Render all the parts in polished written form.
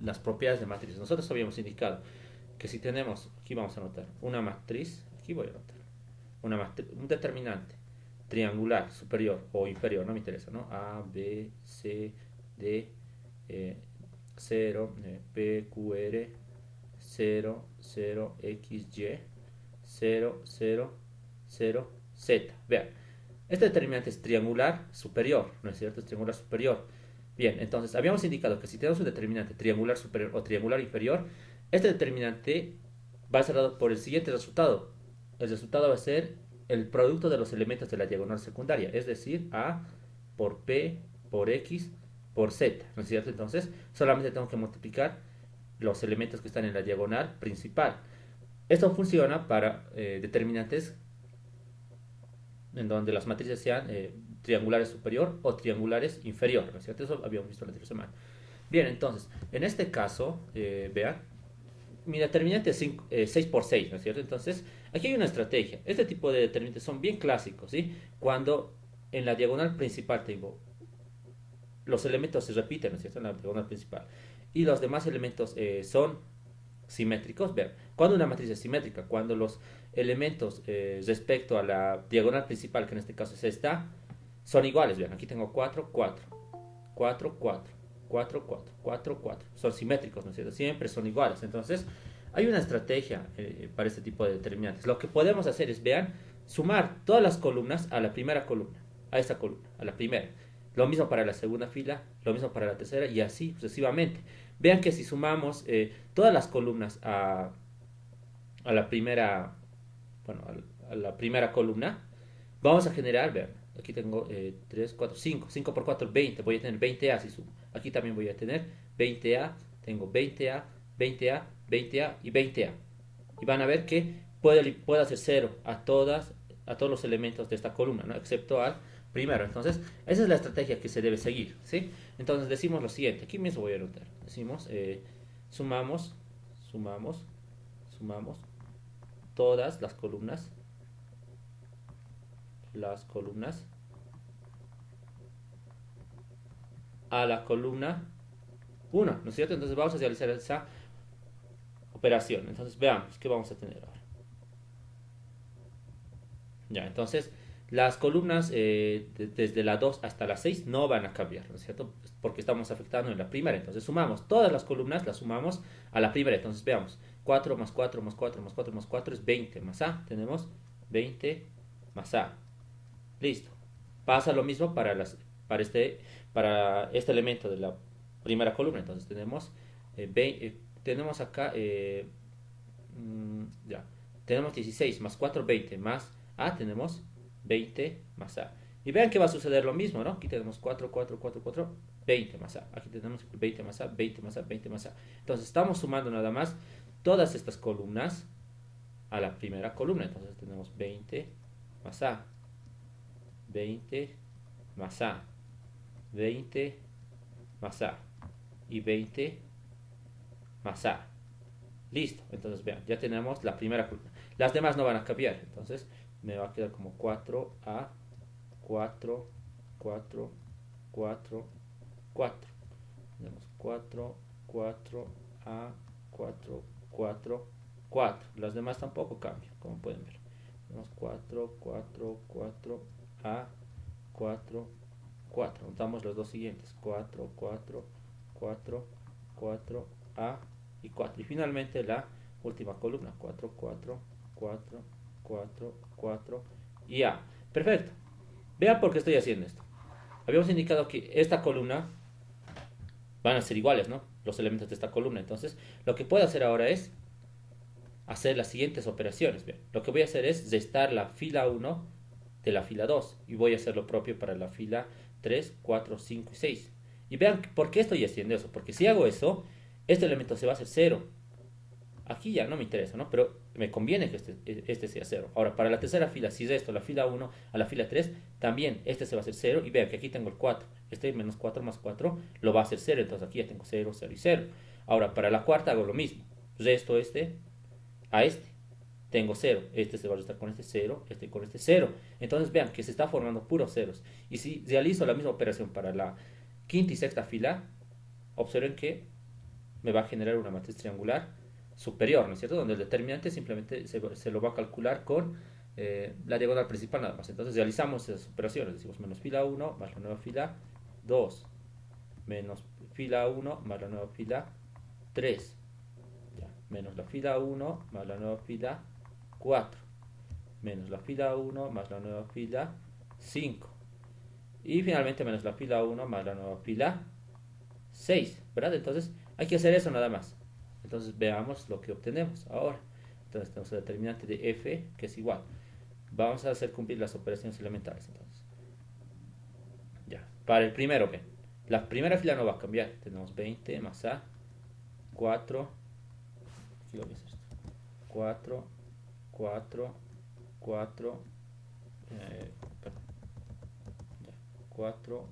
las propiedades de matrices. Nosotros habíamos indicado que si tenemos, aquí vamos a anotar, una matriz, aquí voy a anotar, un determinante triangular superior o inferior, no me interesa, ¿no? A, B, C, D, eh, 0, P, Q, R, 0, 0, X, Y, 0, 0, 0, Z. Vean, este determinante es triangular superior, ¿no es cierto? Es triangular superior. Bien, entonces habíamos indicado que si tenemos un determinante triangular superior o triangular inferior, este determinante va a ser dado por el siguiente resultado. El resultado va a ser el producto de los elementos de la diagonal secundaria, es decir, A por P por X por Z, ¿no es cierto? Entonces, solamente tengo que multiplicar los elementos que están en la diagonal principal. Esto funciona para determinantes en donde las matrices sean triangulares superior o triangulares inferior, ¿no es cierto? Eso habíamos visto la anterior semana. Bien, entonces, en este caso, vean, mi determinante es 6 por 6, ¿no es cierto? Entonces, aquí hay una estrategia. Este tipo de determinantes son bien clásicos, ¿sí? Cuando en la diagonal principal tengo los elementos se repiten, ¿no es cierto? En la diagonal principal. Y los demás elementos son simétricos. Vean, cuando una matriz es simétrica, cuando los elementos respecto a la diagonal principal, que en este caso es esta, son iguales. Vean, aquí tengo 4, 4, 4, 4, 4, 4, 4, 4. Son simétricos, ¿no es cierto? Siempre son iguales. Entonces, hay una estrategia para este tipo de determinantes. Lo que podemos hacer es, vean, sumar todas las columnas a la primera columna, a esta columna, a la primera. Lo mismo para la segunda fila, lo mismo para la tercera y así sucesivamente. Vean que si sumamos todas las columnas a la primera, bueno, a la primera columna, vamos a generar, vean, aquí tengo 3, 4, 5, 5 por 4, 20, voy a tener 20A si sumo. Aquí también voy a tener 20A, tengo 20A, 20A, 20A y 20A. Y van a ver que puede hacer 0 a todos los elementos de esta columna, ¿no? Excepto al primero. Entonces, esa es la estrategia que se debe seguir, ¿sí? Entonces decimos lo siguiente, aquí mismo voy a anotar. Decimos, sumamos, sumamos, sumamos todas las columnas a la columna 1, ¿no es cierto? Entonces vamos a realizar esa operación. Entonces veamos qué vamos a tener ahora. Ya, entonces las columnas desde la 2 hasta la 6 no van a cambiar, ¿no es cierto? Porque estamos afectando en la primera. Entonces sumamos todas las columnas, las sumamos a la primera. Entonces veamos, 4 más 4 más 4 más 4 más 4 es 20 más A. Tenemos 20 más A. Listo. Pasa lo mismo para este elemento de la primera columna. Entonces tenemos acá, ya, tenemos 16 más 4, 20 más A, tenemos 20 más A. Y vean que va a suceder lo mismo, ¿no? Aquí tenemos 4, 4, 4, 4, 20 más A. Aquí tenemos 20 más A, 20 más A, 20 más A. Entonces estamos sumando nada más todas estas columnas a la primera columna. Entonces tenemos 20 más A, 20 más A, 20 más A y 20 más A. Listo. Entonces vean, ya tenemos la primera columna. Las demás no van a cambiar. Entonces me va a quedar como 4A, 4, 4, 4, 4. Tenemos 4, 4A, 4, 4, 4. Las demás tampoco cambian, como pueden ver. Tenemos 4, 4, 4A, 4, 4. Juntamos los dos siguientes. 4, 4, 4, 4A y 4. Y finalmente la última columna. 4, 4, 4, 4, 4 y A. Perfecto. Vean por qué estoy haciendo esto. Habíamos indicado que esta columna van a ser iguales, ¿no? Los elementos de esta columna. Entonces, lo que puedo hacer ahora es hacer las siguientes operaciones. Bien, lo que voy a hacer es restar la fila 1 de la fila 2 y voy a hacer lo propio para la fila 3, 4, 5 y 6. Y vean por qué estoy haciendo eso. Porque si hago eso, este elemento se va a hacer 0. Aquí ya no me interesa, ¿no? Pero me conviene que este sea 0. Ahora, para la tercera fila, si resto la fila 1 a la fila 3, también este se va a hacer 0. Y vean que aquí tengo el 4. Este menos 4 más 4 lo va a hacer 0. Entonces aquí ya tengo 0, 0 y 0. Ahora, para la cuarta hago lo mismo. Resto este a este. Tengo 0. Este se va a restar con este 0, este con este 0. Entonces vean que se está formando puros ceros. Y si realizo la misma operación para la quinta y sexta fila, observen que me va a generar una matriz triangular superior, ¿no es cierto? Donde el determinante simplemente se lo va a calcular con la diagonal principal nada más. Entonces realizamos esas operaciones, decimos menos fila 1 más la nueva fila 2, menos fila 1 más la nueva fila 3, ya, menos la fila 1 más la nueva fila 4, menos la fila 1 más la nueva fila 5, y finalmente menos la fila 1 más la nueva fila 6, ¿verdad? Entonces hay que hacer eso nada más. Entonces veamos lo que obtenemos ahora. Entonces tenemos el determinante de f, que es igual. Vamos a hacer cumplir las operaciones elementales. Entonces, ya. Para el primero, ven. La primera fila no va a cambiar. Tenemos 20 más a 4. Aquí lo voy a hacer esto. 4, 4, 4, 4,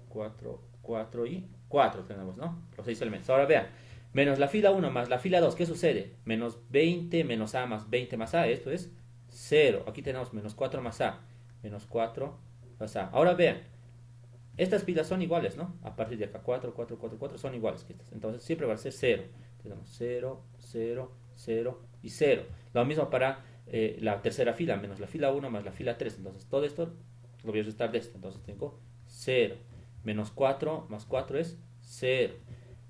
4, 4 y 4 tenemos, ¿no? Los 6 elementos. Ahora vean, menos la fila 1 más la fila 2, ¿qué sucede? Menos 20 menos a más 20 más a, esto es 0. Aquí tenemos menos 4 más a, menos 4 más a. Ahora vean, estas filas son iguales, ¿no? A partir de acá, 4, 4, 4, 4 son iguales que estas. Entonces siempre va a ser 0. Tenemos 0, 0, 0 y 0. Lo mismo para la tercera fila, menos la fila 1 más la fila 3. Entonces todo esto lo voy a restar de esto. Entonces tengo 0. Menos 4 más 4 es 0.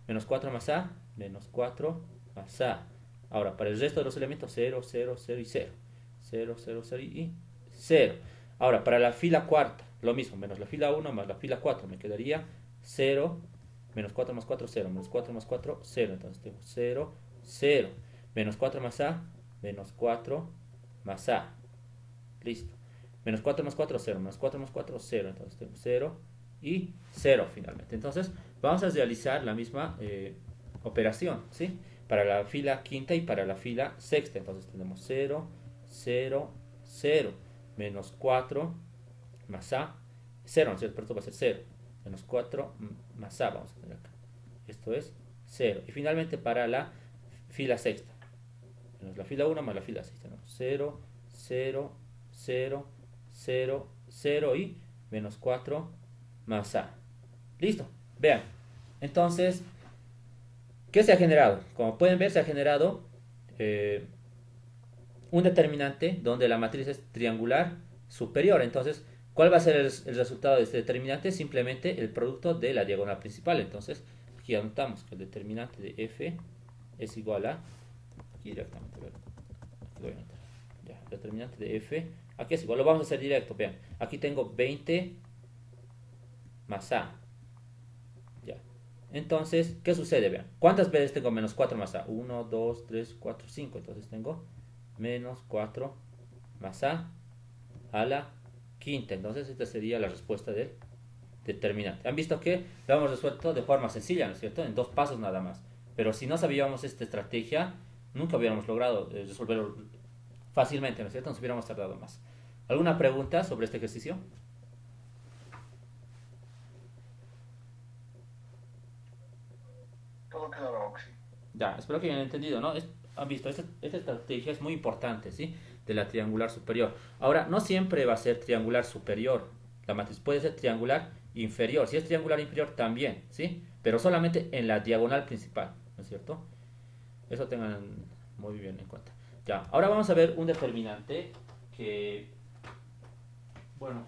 Menos 4 más a, menos 4 más a. Ahora, para el resto de los elementos, 0, 0, 0 y 0. 0, 0, 0 y 0. Ahora, para la fila cuarta, lo mismo. Menos la fila 1 más la fila 4. Me quedaría 0. Menos 4 más 4, 0. Menos 4 más 4, 0. Entonces tengo 0, 0. Menos 4 más a, menos 4 más a. Listo. Menos 4 más 4, 0. Menos 4 más 4, 0. Entonces tengo 0 y 0 finalmente. Entonces vamos a realizar la misma operación, ¿sí? Para la fila quinta y para la fila sexta. Entonces tenemos 0, 0, 0. Menos 4 más a. 0, ¿no es cierto? Pero esto va a ser 0. Menos 4 más a. Vamos a tener acá. Esto es 0. Y finalmente para la fila sexta. Menos la fila 1 más la fila 6. Tenemos 0, 0, 0, 0, 0 y menos 4 más a. Listo. Vean. Entonces, ¿qué se ha generado? Como pueden ver, se ha generado un determinante donde la matriz es triangular superior. Entonces, ¿cuál va a ser el resultado de este determinante? Simplemente el producto de la diagonal principal. Entonces, aquí anotamos que el determinante de f es igual a... Aquí directamente, aquí lo voy a anotar. Ya, el determinante de f, aquí es igual, lo vamos a hacer directo. Vean, aquí tengo 20 más a. Ya. Entonces, ¿qué sucede? Vean, ¿cuántas veces tengo menos 4 más a? 1, 2, 3, 4, 5. Entonces tengo menos 4 más a la quinta. Entonces esta sería la respuesta del determinante. Han visto que lo hemos resuelto de forma sencilla, ¿no es cierto? En 2 pasos nada más. Pero si no sabíamos esta estrategia, nunca hubiéramos logrado resolverlo fácilmente, ¿no es cierto? Nos hubiéramos tardado más. ¿Alguna pregunta sobre este ejercicio? Todo claro, Oxy. Ya, espero que hayan entendido, ¿no? Han visto, esta estrategia es muy importante, ¿sí? De la triangular superior. Ahora, no siempre va a ser triangular superior. La matriz puede ser triangular inferior. Si es triangular inferior, también, ¿sí? Pero solamente en la diagonal principal, ¿no es cierto? Eso tengan muy bien en cuenta. Ya, ahora vamos a ver un determinante que, bueno,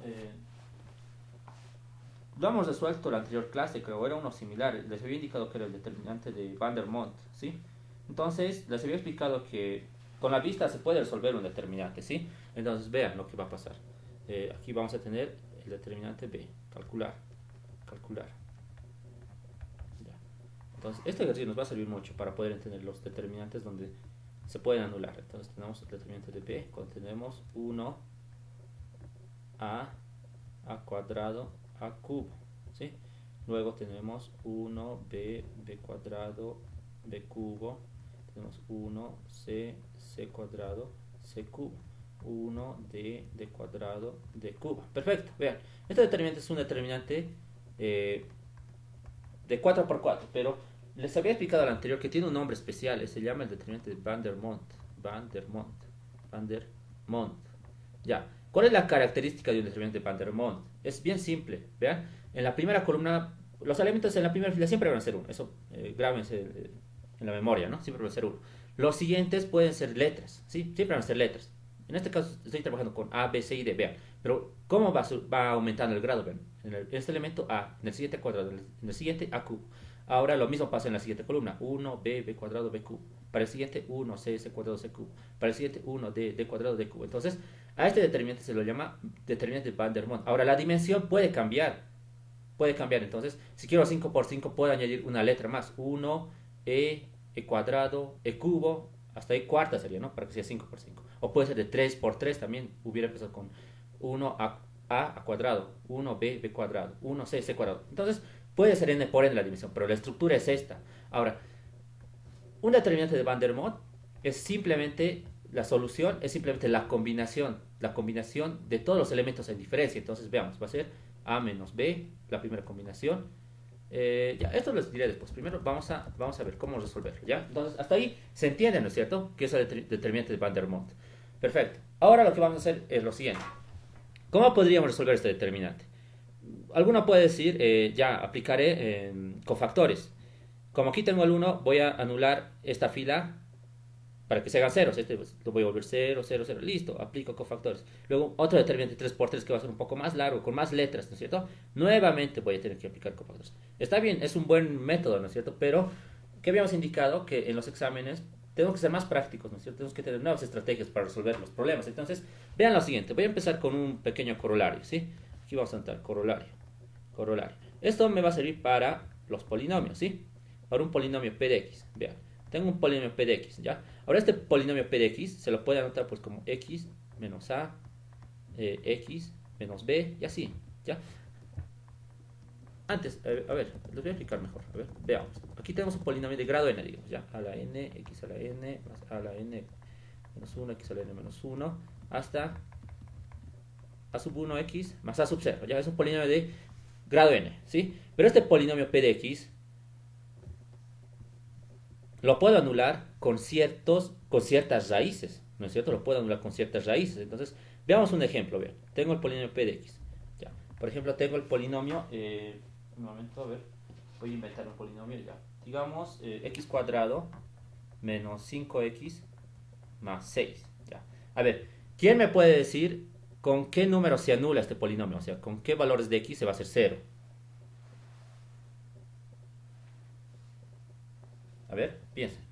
lo hemos resuelto en la anterior clase, creo, era uno similar. Les había indicado que era el determinante de Van der Monde, ¿sí? Entonces, les había explicado que con la vista se puede resolver un determinante, ¿sí? Entonces, vean lo que va a pasar. Aquí vamos a tener el determinante B, calcular, calcular. Ya. Entonces, este ejercicio nos va a servir mucho para poder entender los determinantes donde se pueden anular. Entonces, tenemos el determinante de B, cuando tenemos 1 a cuadrado a cubo, ¿sí? Luego tenemos 1b, b cuadrado, b cubo, tenemos 1c, c cuadrado, c cubo, 1d, d cuadrado, d cubo. Perfecto, vean, este determinante es un determinante de 4 por 4, pero les había explicado al anterior que tiene un nombre especial, se llama el determinante de Van der Monde, Van der Monde, Van der Monde. Ya, ¿cuál es la característica de un determinante de Van der Monde? Es bien simple, vean, en la primera columna Los elementos en la primera fila siempre van a ser uno. Eso grábense en la memoria, ¿no? Siempre van a ser uno. Los siguientes pueden ser letras, ¿sí? Siempre van a ser letras. En este caso estoy trabajando con A, B, C y D, vean. Pero ¿cómo va aumentando el grado? Vean. En este elemento A, en el siguiente cuadrado, en el siguiente A cubo. Ahora lo mismo pasa en la siguiente columna. 1, B, B cuadrado, B cubo. Para el siguiente 1, C, C cuadrado, C cubo. Para el siguiente 1, D, D cuadrado, D cubo. Entonces, a este determinante se lo llama determinante de Van der Monde. Ahora, la dimensión puede cambiar. Puede cambiar. Entonces, si quiero 5 por 5, puedo añadir una letra más. 1, E cuadrado, E cubo. Hasta ahí cuarta sería, ¿no? Para que sea 5 por 5. O puede ser de 3 por 3 también. Hubiera empezado con 1 a cuadrado, 1 B, B cuadrado, 1 C, C cuadrado. Entonces, puede ser n por n la dimensión, pero la estructura es esta. Ahora, un determinante de Van der Monde es simplemente, la solución es simplemente la combinación de todos los elementos en diferencia. Entonces, veamos, va a ser A menos B, la primera combinación. Ya, esto les diré después. Primero vamos a ver cómo resolverlo, ¿ya? Entonces, hasta ahí se entiende, ¿no es cierto? Que es el determinante de Van der Monde. Perfecto. Ahora lo que vamos a hacer es lo siguiente. ¿Cómo podríamos resolver este determinante? Alguno puede decir, ya aplicaré cofactores. Como aquí tengo el 1, voy a anular esta fila para que se hagan ceros. Este lo voy a volver 0, 0, 0. Listo, aplico cofactores. Luego otro determinante 3 por 3 que va a ser un poco más largo, con más letras, ¿no es cierto? Nuevamente voy a tener que aplicar cofactores. Está bien, es un buen método, ¿no es cierto? Pero, ¿qué habíamos indicado? Que en los exámenes tenemos que ser más prácticos, ¿no es cierto? Tenemos que tener nuevas estrategias para resolver los problemas. Entonces, vean lo siguiente. Voy a empezar con un pequeño corolario, ¿sí? Aquí vamos a anotar corolario. Corolario. Esto me va a servir para los polinomios, ¿sí? Para un polinomio p de x. Vean, tengo un polinomio p de x, ¿ya? Ahora este polinomio p de x se lo puede anotar pues como x menos a, x menos b y así, ¿ya? Antes, a ver, les voy a explicar mejor. A ver, veamos. Aquí tenemos un polinomio de grado n, digamos, ¿ya? A la n, x a la n, más a la n menos 1, x a la n menos 1, hasta a sub 1, x más a sub 0, ¿ya? Es un polinomio de grado n, ¿sí? Pero este polinomio p de x lo puedo anular con ciertas raíces, ¿no es cierto? Lo puedo anular con ciertas raíces. Entonces, veamos un ejemplo. Vean, tengo el polinomio p de x. Ya. Por ejemplo, tengo el polinomio, un momento, a ver, voy a inventar un polinomio ya. Digamos, x cuadrado menos 5x más 6. Ya. A ver, ¿quién me puede decir con qué número se anula este polinomio? O sea, con qué valores de x se va a hacer 0. A ver, piensen.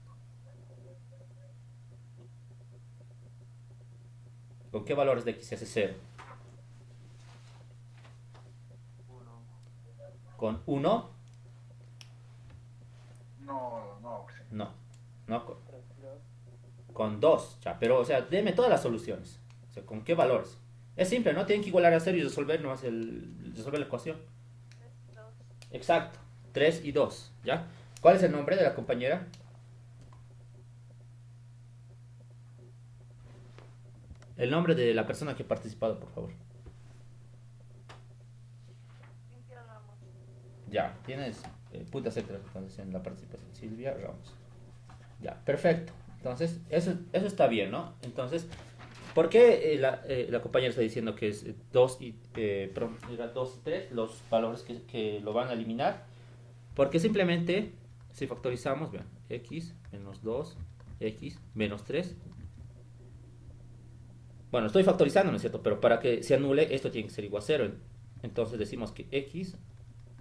¿Con qué valores de x se hace 0? ¿Con 1? No, no, sí. No. No, con 2. Ya, pero, o sea, deme todas las soluciones. O sea, ¿con qué valores? Es simple, ¿no? Tienen que igualar a 0 y resolver nomás resolver la ecuación. Exacto. 3 y 2. ¿Ya? ¿Cuál es el nombre de la compañera? El nombre de la persona que ha participado, por favor. Ya, tienes puntos extras entonces en la participación. Silvia Ramos. Ya, perfecto. Entonces, eso está bien, ¿no? Entonces, ¿por qué la compañera está diciendo que es 2 y, era 2 y 3 los valores que lo van a eliminar? Porque simplemente, si factorizamos, vean, x menos 2, x menos 3. Bueno, estoy factorizando, ¿no es cierto? Pero para que se anule, esto tiene que ser igual a 0. Entonces decimos que x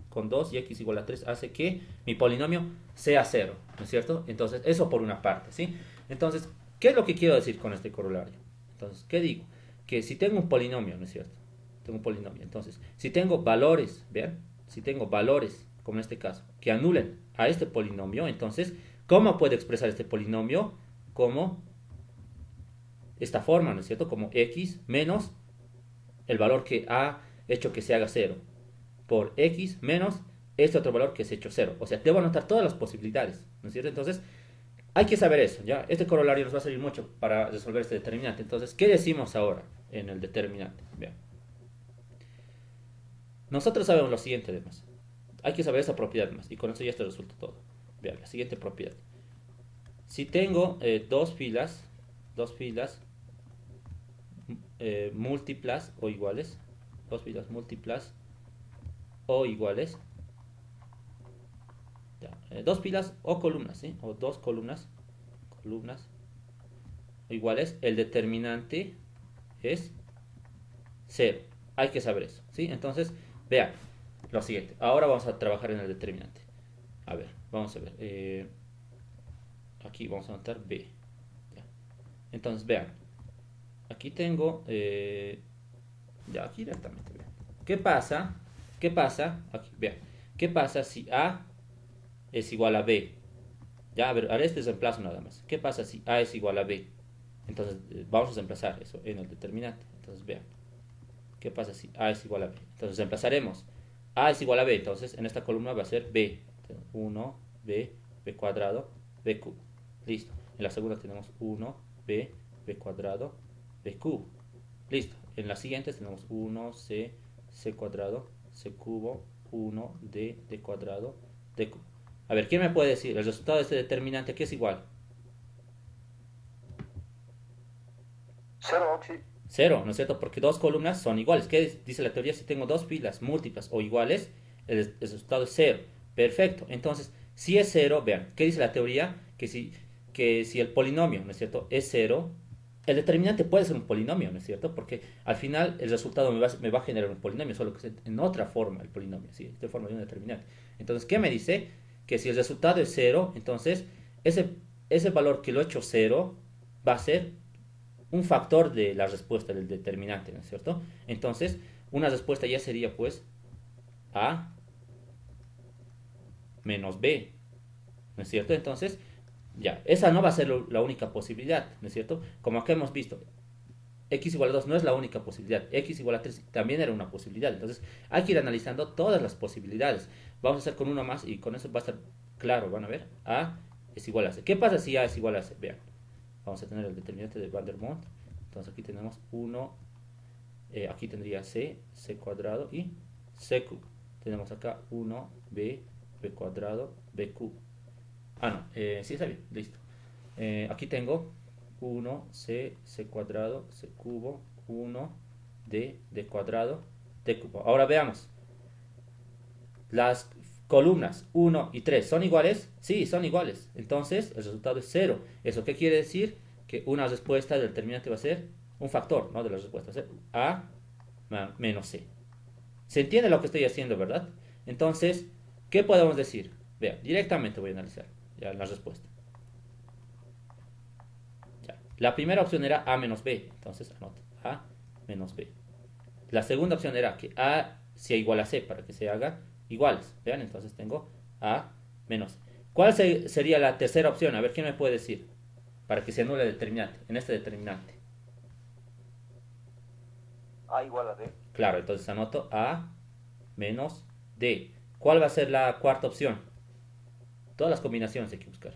con 2 y x igual a 3 hace que mi polinomio sea 0, ¿no es cierto? Entonces, eso por una parte, ¿sí? Entonces, ¿qué es lo que quiero decir con este corolario? Entonces, ¿qué digo? Que si tengo un polinomio, ¿no es cierto? Tengo un polinomio. Entonces, si tengo valores, vean, si tengo valores, como en este caso, que anulen a este polinomio, entonces, ¿cómo puedo expresar este polinomio? Como esta forma, ¿no es cierto? Como x menos el valor que ha hecho que se haga 0 por x menos este otro valor que es hecho 0. O sea, debo anotar todas las posibilidades, ¿no es cierto? Entonces, hay que saber eso, ¿ya? Este corolario nos va a servir mucho para resolver este determinante. Entonces, ¿qué decimos ahora en el determinante? Vean. Nosotros sabemos lo siguiente además. Hay que saber esa propiedad más y con eso ya está resuelto todo. Vean, la siguiente propiedad. Si tengo dos filas múltiplas o iguales, dos filas múltiplas o iguales, dos filas o columnas, ¿sí? O dos columnas iguales, el determinante es 0. Hay que saber eso, ¿sí? Entonces, vean lo siguiente. Ahora vamos a trabajar en el determinante. A ver, vamos a ver. Aquí vamos a anotar B. ¿Ya? Entonces, vean. Aquí tengo... ya, aquí directamente, vean. ¿Qué pasa? ¿Qué pasa? Aquí, vean. ¿Qué pasa si A es igual a B? Ya, a ver, haré este reemplazo nada más. ¿Qué pasa si A es igual a B? Entonces, vamos a reemplazar eso en el determinante. Entonces, vean. ¿Qué pasa si A es igual a B? Entonces, reemplazaremos. A es igual a B. Entonces, en esta columna va a ser B. 1, B, B cuadrado, B cubo. Listo. En la segunda tenemos 1, B, B cuadrado, B cubo. Listo. En las siguientes tenemos 1, C, C cuadrado, C cubo, 1, D, D cuadrado, D cubo. A ver, ¿quién me puede decir? El resultado de este determinante, ¿qué es igual? 0, sí. 0, ¿no es cierto? Porque dos columnas son iguales. ¿Qué dice la teoría? Si tengo dos filas múltiplas o iguales, el resultado es 0. Perfecto. Entonces, si es 0, vean, ¿qué dice la teoría? Que si el polinomio, ¿no es cierto?, es 0, el determinante puede ser un polinomio, ¿no es cierto? Porque al final el resultado me va a generar un polinomio, solo que es en otra forma el polinomio, ¿sí? De forma de un determinante. Entonces, ¿qué me dice? Que si el resultado es 0, entonces ese valor que lo he hecho 0 va a ser un factor de la respuesta del determinante, ¿no es cierto? Entonces, una respuesta ya sería pues A menos B, ¿no es cierto? Entonces, ya, esa no va a ser la única posibilidad, ¿no es cierto? Como acá hemos visto, x igual a 2 no es la única posibilidad, x igual a 3 también era una posibilidad, entonces hay que ir analizando todas las posibilidades. Vamos a hacer con uno más y con eso va a estar claro, van a ver, A es igual a C. ¿Qué pasa si A es igual a C? Vean, vamos a tener el determinante de Van der Monde, entonces aquí tenemos 1, aquí tendría C, C cuadrado y C cubo. Tenemos acá 1, B, B cuadrado, B cubo. Ah, no, sí está bien, listo. Aquí tengo 1, C, C cuadrado, C cubo, 1, D, D cuadrado, D cubo. Ahora veamos. Las columnas 1 y 3 ¿son iguales? Sí, son iguales. Entonces, el resultado es 0. ¿Eso qué quiere decir? Que una respuesta del determinante va a ser un factor, ¿no? De las respuestas. Va a ser A menos C. ¿Se entiende lo que estoy haciendo, verdad? Entonces, ¿qué podemos decir? Vean, directamente voy a analizar ya la respuesta. Ya. La primera opción era A menos B. Entonces, anoto. A menos B. La segunda opción era que A sea igual a C para que se haga iguales. Vean, entonces tengo A menos C. ¿Cuál sería la tercera opción? A ver, ¿quién me puede decir? Para que se anule el determinante, en este determinante. A igual a D. Claro, entonces anoto A menos D. ¿Cuál va a ser la cuarta opción? Todas las combinaciones hay que buscar.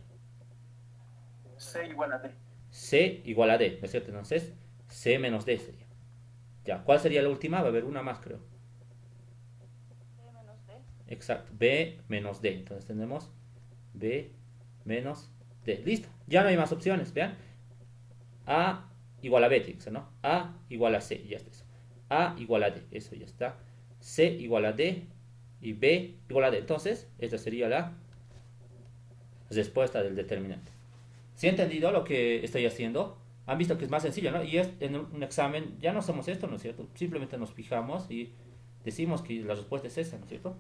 C igual a D. C igual a D, ¿no es cierto? Entonces, C menos D sería. Ya, ¿cuál sería la última? Va a haber una más, creo. B menos D. Exacto, B menos D. Entonces tenemos B menos D. Listo, ya no hay más opciones, vean. A igual a B, ¿no? A igual a C, ya está eso. A igual a D, eso ya está. C igual a D y B igual a D. Entonces, esta sería la respuesta del determinante. ¿Sí han entendido lo que estoy haciendo? Han visto que es más sencillo, ¿no? Y en un examen ya no hacemos esto, ¿no es cierto? Simplemente nos fijamos y decimos que la respuesta es esa, ¿no es cierto?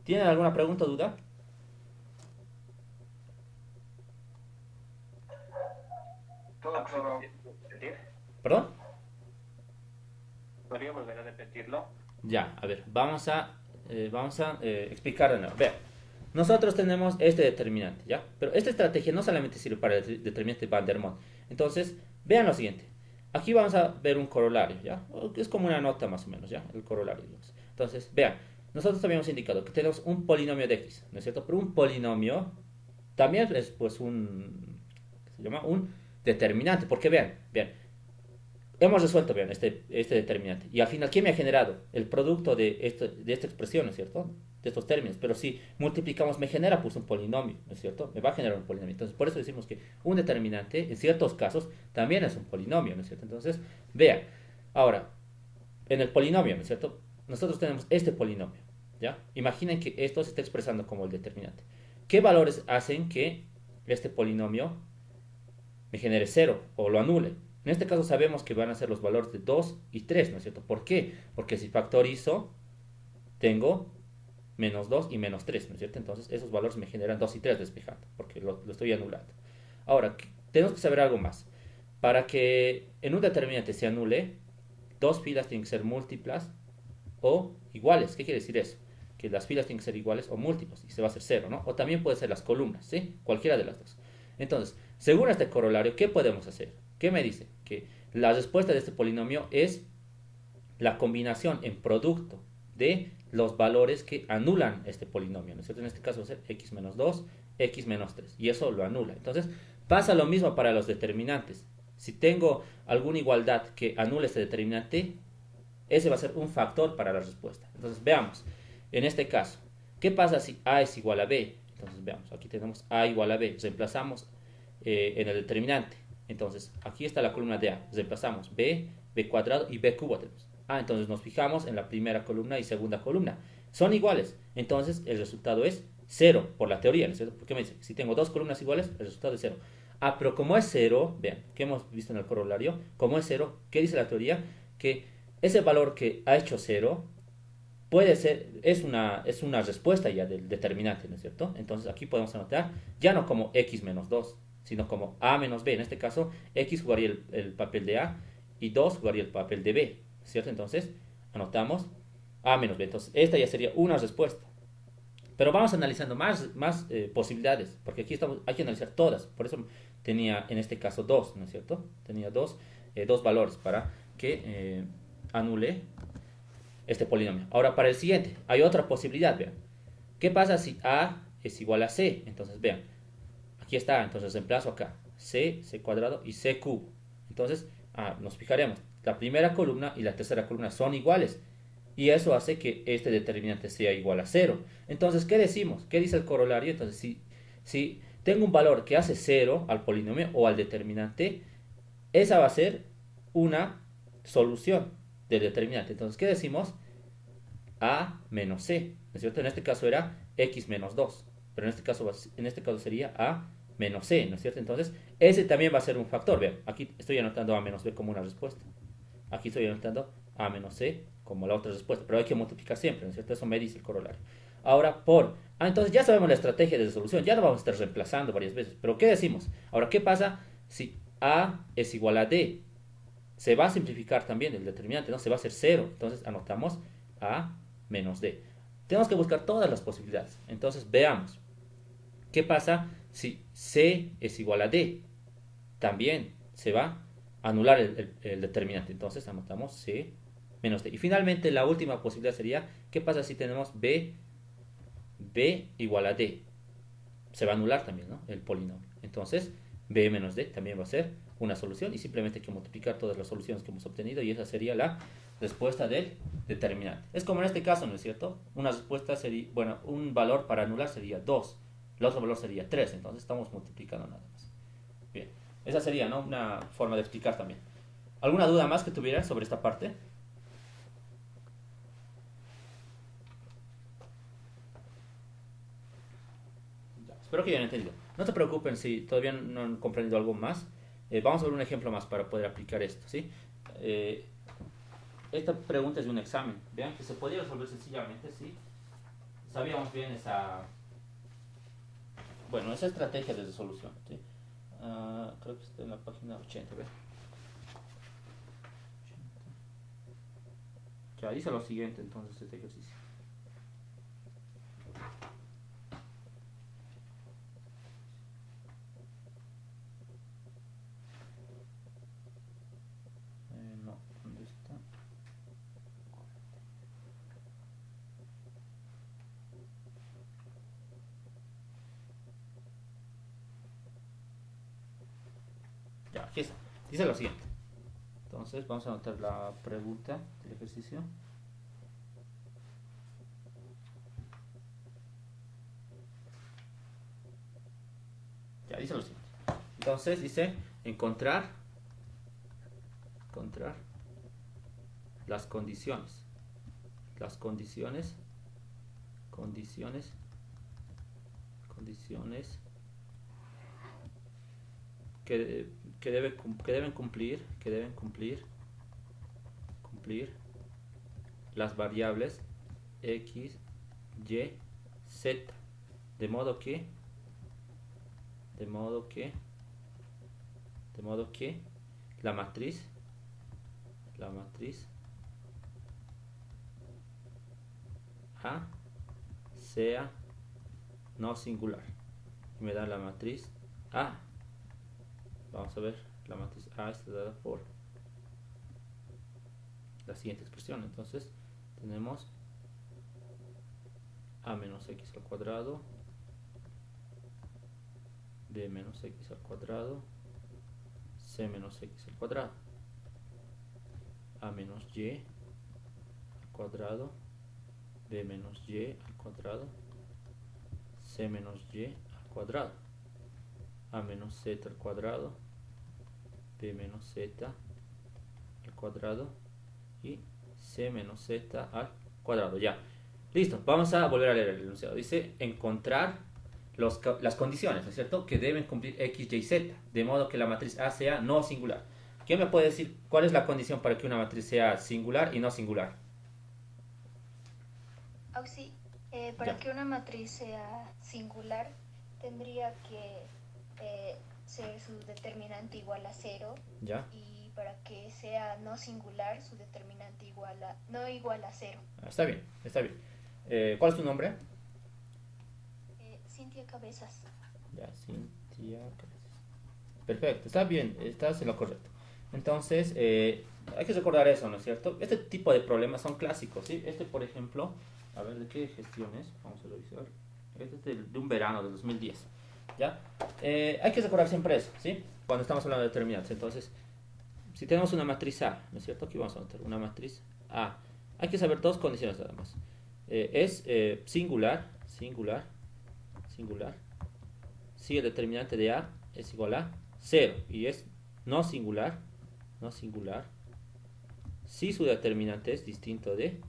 ¿Tienen alguna pregunta o duda? Todo claro. ¿Repetir? ¿Perdón? ¿Podría volver a repetirlo? Ya, a ver, vamos a explicar de nuevo. Vean, nosotros tenemos este determinante, ¿ya? Pero esta estrategia no solamente sirve para el determinante Van der Monde. Entonces, vean lo siguiente. Aquí vamos a ver un corolario, ¿ya? Es como una nota más o menos, ¿ya? El corolario, digamos. Entonces, vean, nosotros habíamos indicado que tenemos un polinomio de x, ¿no es cierto? Pero un polinomio también es pues ¿qué se llama? Un determinante, porque vean, hemos resuelto bien este determinante. Y al final, ¿qué me ha generado? El producto de esta expresión, ¿no es cierto? De estos términos. Pero si multiplicamos, me genera pues un polinomio, ¿no es cierto? Me va a generar un polinomio. Entonces, por eso decimos que un determinante, en ciertos casos, también es un polinomio, ¿no es cierto? Entonces, vean. Ahora, en el polinomio, ¿no es cierto? Nosotros tenemos este polinomio, ¿ya? Imaginen que esto se está expresando como el determinante. ¿qué valores hacen que este polinomio me genere 0 o lo anule? En este caso sabemos que van a ser los valores de 2 y 3, ¿no es cierto? ¿Por qué? Porque si factorizo, tengo menos 2 y menos 3, ¿no es cierto? Entonces esos valores me generan 2 y 3 despejando, porque lo estoy anulando. Ahora, tenemos que saber algo más. Para que en un determinante se anule, dos filas tienen que ser múltiplas o iguales. ¿Qué quiere decir eso? Que las filas tienen que ser iguales o múltiplos y se va a hacer 0, ¿no? O también puede ser las columnas, ¿sí? Cualquiera de las dos. Entonces, según este corolario, ¿qué podemos hacer? ¿Qué me dice? Que la respuesta de este polinomio es la combinación en producto de los valores que anulan este polinomio, ¿no es cierto? En este caso va a ser x menos 2, x menos 3, y eso lo anula. Entonces, pasa lo mismo para los determinantes. Si tengo alguna igualdad que anule este determinante, ese va a ser un factor para la respuesta. Entonces, veamos. En este caso, ¿qué pasa si a es igual a b? Entonces, veamos. Aquí tenemos a igual a b. Reemplazamos en el determinante. Entonces, aquí está la columna de a. Reemplazamos b, b cuadrado y b cubo tenemos. Entonces nos fijamos en la primera columna y segunda columna. Son iguales. Entonces, el resultado es 0 por la teoría, ¿no es cierto? Porque me dice, si tengo dos columnas iguales, el resultado es 0. Pero como es 0, vean, ¿qué hemos visto en el corolario? Como es 0, ¿qué dice la teoría? Que ese valor que ha hecho 0 puede ser, es una respuesta ya del determinante, ¿no es cierto? Entonces aquí podemos anotar ya no como x menos 2, sino como a menos b. En este caso, x jugaría el papel de a y 2 jugaría el papel de b, ¿cierto? Entonces anotamos a menos b. Entonces esta ya sería una respuesta. Pero vamos analizando más posibilidades, porque aquí hay que analizar todas. Por eso tenía en este caso 2, ¿no es cierto? Tenía dos valores para que anule este polinomio. Ahora para el siguiente, hay otra posibilidad, vean. ¿Qué pasa si a es igual a c? Entonces vean, aquí está, entonces reemplazo acá, c cuadrado y c cubo. Entonces nos fijaremos, la primera columna y la tercera columna son iguales. Y eso hace que este determinante sea igual a 0. Entonces, ¿qué decimos? ¿Qué dice el corolario? Entonces, si tengo un valor que hace 0 al polinomio o al determinante, esa va a ser una solución del determinante. Entonces, ¿qué decimos? A menos c, ¿no es cierto? En este caso era x menos 2, pero en este caso sería a menos c, ¿no es cierto? Entonces, ese también va a ser un factor. Vean, aquí estoy anotando a menos b como una respuesta. Aquí estoy anotando a menos c como la otra respuesta, pero hay que multiplicar siempre, ¿no es cierto? Eso me dice el corolario. Ahora entonces ya sabemos la estrategia de resolución, ya lo vamos a estar reemplazando varias veces, pero ¿qué decimos? Ahora, ¿qué pasa si a es igual a d? Se va a simplificar también el determinante, ¿no? Se va a hacer 0, entonces anotamos a menos d. Tenemos que buscar todas las posibilidades, entonces veamos. ¿Qué pasa si c es igual a d? También se va a anular el determinante, entonces anotamos c menos d. Y finalmente la última posibilidad sería, ¿qué pasa si tenemos b igual a d? Se va a anular también, ¿no? El polinomio. Entonces, b menos d también va a ser una solución y simplemente hay que multiplicar todas las soluciones que hemos obtenido y esa sería la respuesta del determinante. Es como en este caso, ¿no es cierto? Una respuesta sería, bueno, un valor para anular sería 2, el otro valor sería 3, entonces estamos multiplicando nada más. Bien, esa sería, ¿no? Una forma de explicar también. ¿Alguna duda más que tuvieran sobre esta parte? Espero que hayan entendido. No se preocupen si todavía no han comprendido algo más. Vamos a ver un ejemplo más para poder aplicar esto, ¿sí? Esta pregunta es de un examen. Vean que se podría resolver sencillamente si sabíamos bien esa estrategia de resolución, ¿sí? Creo que está en la página 80, ¿ves? Ya dice lo siguiente entonces este ejercicio. No, ¿dónde está? Ya, aquí está. Dice lo siguiente. Entonces vamos a anotar la pregunta del ejercicio. Ya, dice lo siguiente. Entonces dice encontrar las condiciones condiciones que deben cumplir las variables x, y, z, de modo que la matriz A sea no singular. Y me da la matriz A. Vamos a ver, la matriz A está dada por la siguiente expresión. Entonces tenemos A menos x al cuadrado, B menos x al cuadrado, C menos x al cuadrado, A menos y al cuadrado, B menos y al cuadrado, C menos y al cuadrado, A menos z al cuadrado, B menos z al cuadrado y C menos z al cuadrado. Ya, listo, vamos a volver a leer el enunciado. Dice encontrar las condiciones, ¿no es cierto?, que deben cumplir x, y, z, de modo que la matriz A sea no singular. ¿Quién me puede decir cuál es la condición para que una matriz sea singular y no singular? Auxi, para Ya. que una matriz sea singular, tendría que ser su determinante igual a 0. ¿Ya? Y para que sea no singular, su determinante no igual a 0. Está bien, está bien. ¿Cuál es tu nombre? Cintia Cabezas. Ya, Cintia. Perfecto, está bien, estás en lo correcto. Entonces, hay que recordar eso, ¿no es cierto? Este tipo de problemas son clásicos, ¿sí? Este, por ejemplo, a ver, ¿de qué gestión es? Vamos a revisar. Este es de un verano de 2010, ¿ya? Hay que recordar siempre eso, ¿sí? Cuando estamos hablando de determinantes. Entonces, si tenemos una matriz A, ¿no es cierto? Aquí vamos a meter una matriz A. Hay que saber dos condiciones nada más. Es singular, si el determinante de A es igual a 0 y es no singular, si su determinante es distinto de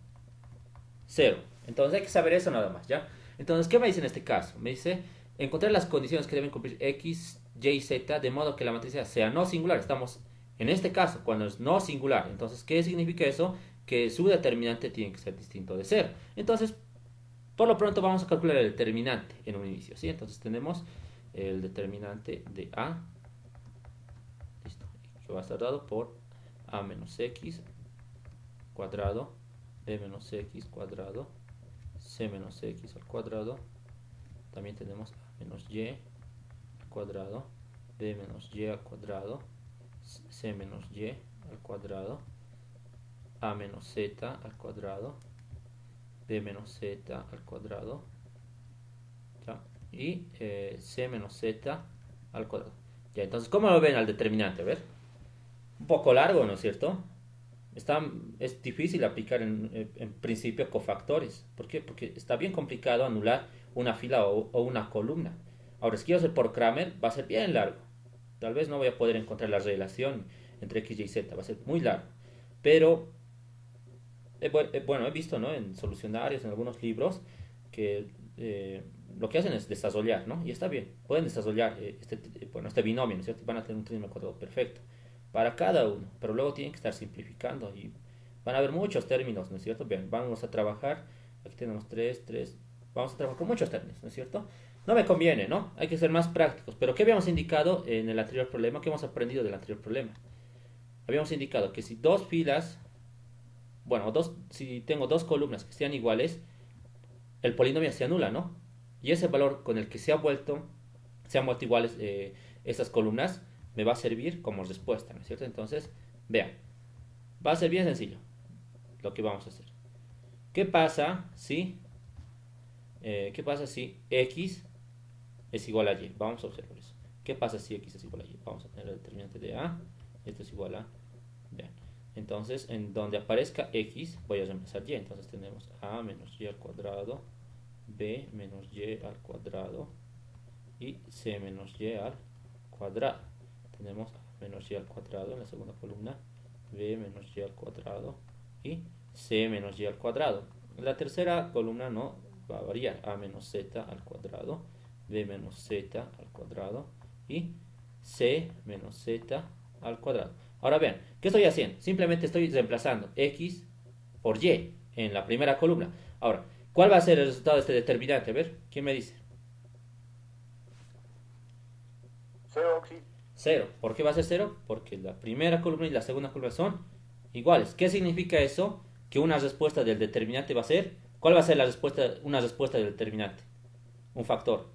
0. Entonces hay que saber eso nada más, ¿ya? Entonces, ¿qué me dice en este caso? Me dice encontrar las condiciones que deben cumplir x, y y z de modo que la matriz A sea no singular. Estamos en este caso cuando es no singular. Entonces, ¿qué significa eso? Que su determinante tiene que ser distinto de 0. Entonces, por lo pronto vamos a calcular el determinante en un inicio, ¿sí? Entonces tenemos el determinante de A, listo, que va a estar dado por A menos X cuadrado, B menos X cuadrado, C menos X al cuadrado, también tenemos A menos Y al cuadrado, B menos Y al cuadrado, C menos Y al cuadrado, A menos Z al cuadrado, B menos Z al cuadrado, ¿ya? Y C menos Z al cuadrado. Ya, entonces, ¿cómo lo ven al determinante? A ver, un poco largo, ¿no es cierto? Es difícil aplicar en principio cofactores. ¿Por qué? Porque está bien complicado anular una fila o una columna. Ahora, si quiero hacer por Kramer, va a ser bien largo. Tal vez no voy a poder encontrar la relación entre x, y, z. Va a ser muy largo. Pero bueno, he visto, ¿no?, en solucionarios, en algunos libros, que lo que hacen es desarrollar, ¿no? Y está bien, pueden desarrollar este binomio, ¿no es cierto? Van a tener un trinomio cuadrado perfecto para cada uno, pero luego tienen que estar simplificando y van a haber muchos términos, ¿no es cierto? Bien, vamos a trabajar, aquí tenemos 3, vamos a trabajar con muchos términos, ¿no es cierto? No me conviene, ¿no? Hay que ser más prácticos. Pero ¿qué habíamos indicado en el anterior problema? ¿Qué hemos aprendido del anterior problema? Habíamos indicado que si dos filas, bueno, si tengo dos columnas que sean iguales, el polinomio se anula, ¿no? Y ese valor con el que se han vuelto iguales estas columnas, me va a servir como respuesta, ¿no es cierto? Entonces, vean, va a ser bien sencillo lo que vamos a hacer. ¿Qué pasa si x es igual a y? Vamos a observar eso. ¿Qué pasa si x es igual a y? Vamos a tener el determinante de a, esto es igual a, vean. Entonces, en donde aparezca x, voy a reemplazar y. Entonces tenemos a menos y al cuadrado, b menos y al cuadrado y c menos y al cuadrado. Tenemos a menos y al cuadrado en la segunda columna, b menos y al cuadrado y c menos y al cuadrado. La tercera columna no va a variar, a menos z al cuadrado, b menos z al cuadrado y c menos z al cuadrado. Ahora vean, ¿qué estoy haciendo? Simplemente estoy reemplazando x por y en la primera columna. Ahora, ¿cuál va a ser el resultado de este determinante? A ver, ¿quién me dice? 0, sí. 0. ¿Por qué va a ser 0? Porque la primera columna y la segunda columna son iguales. ¿Qué significa eso? Que una respuesta del determinante va a ser... ¿Cuál va a ser la respuesta, una respuesta del determinante? Un factor.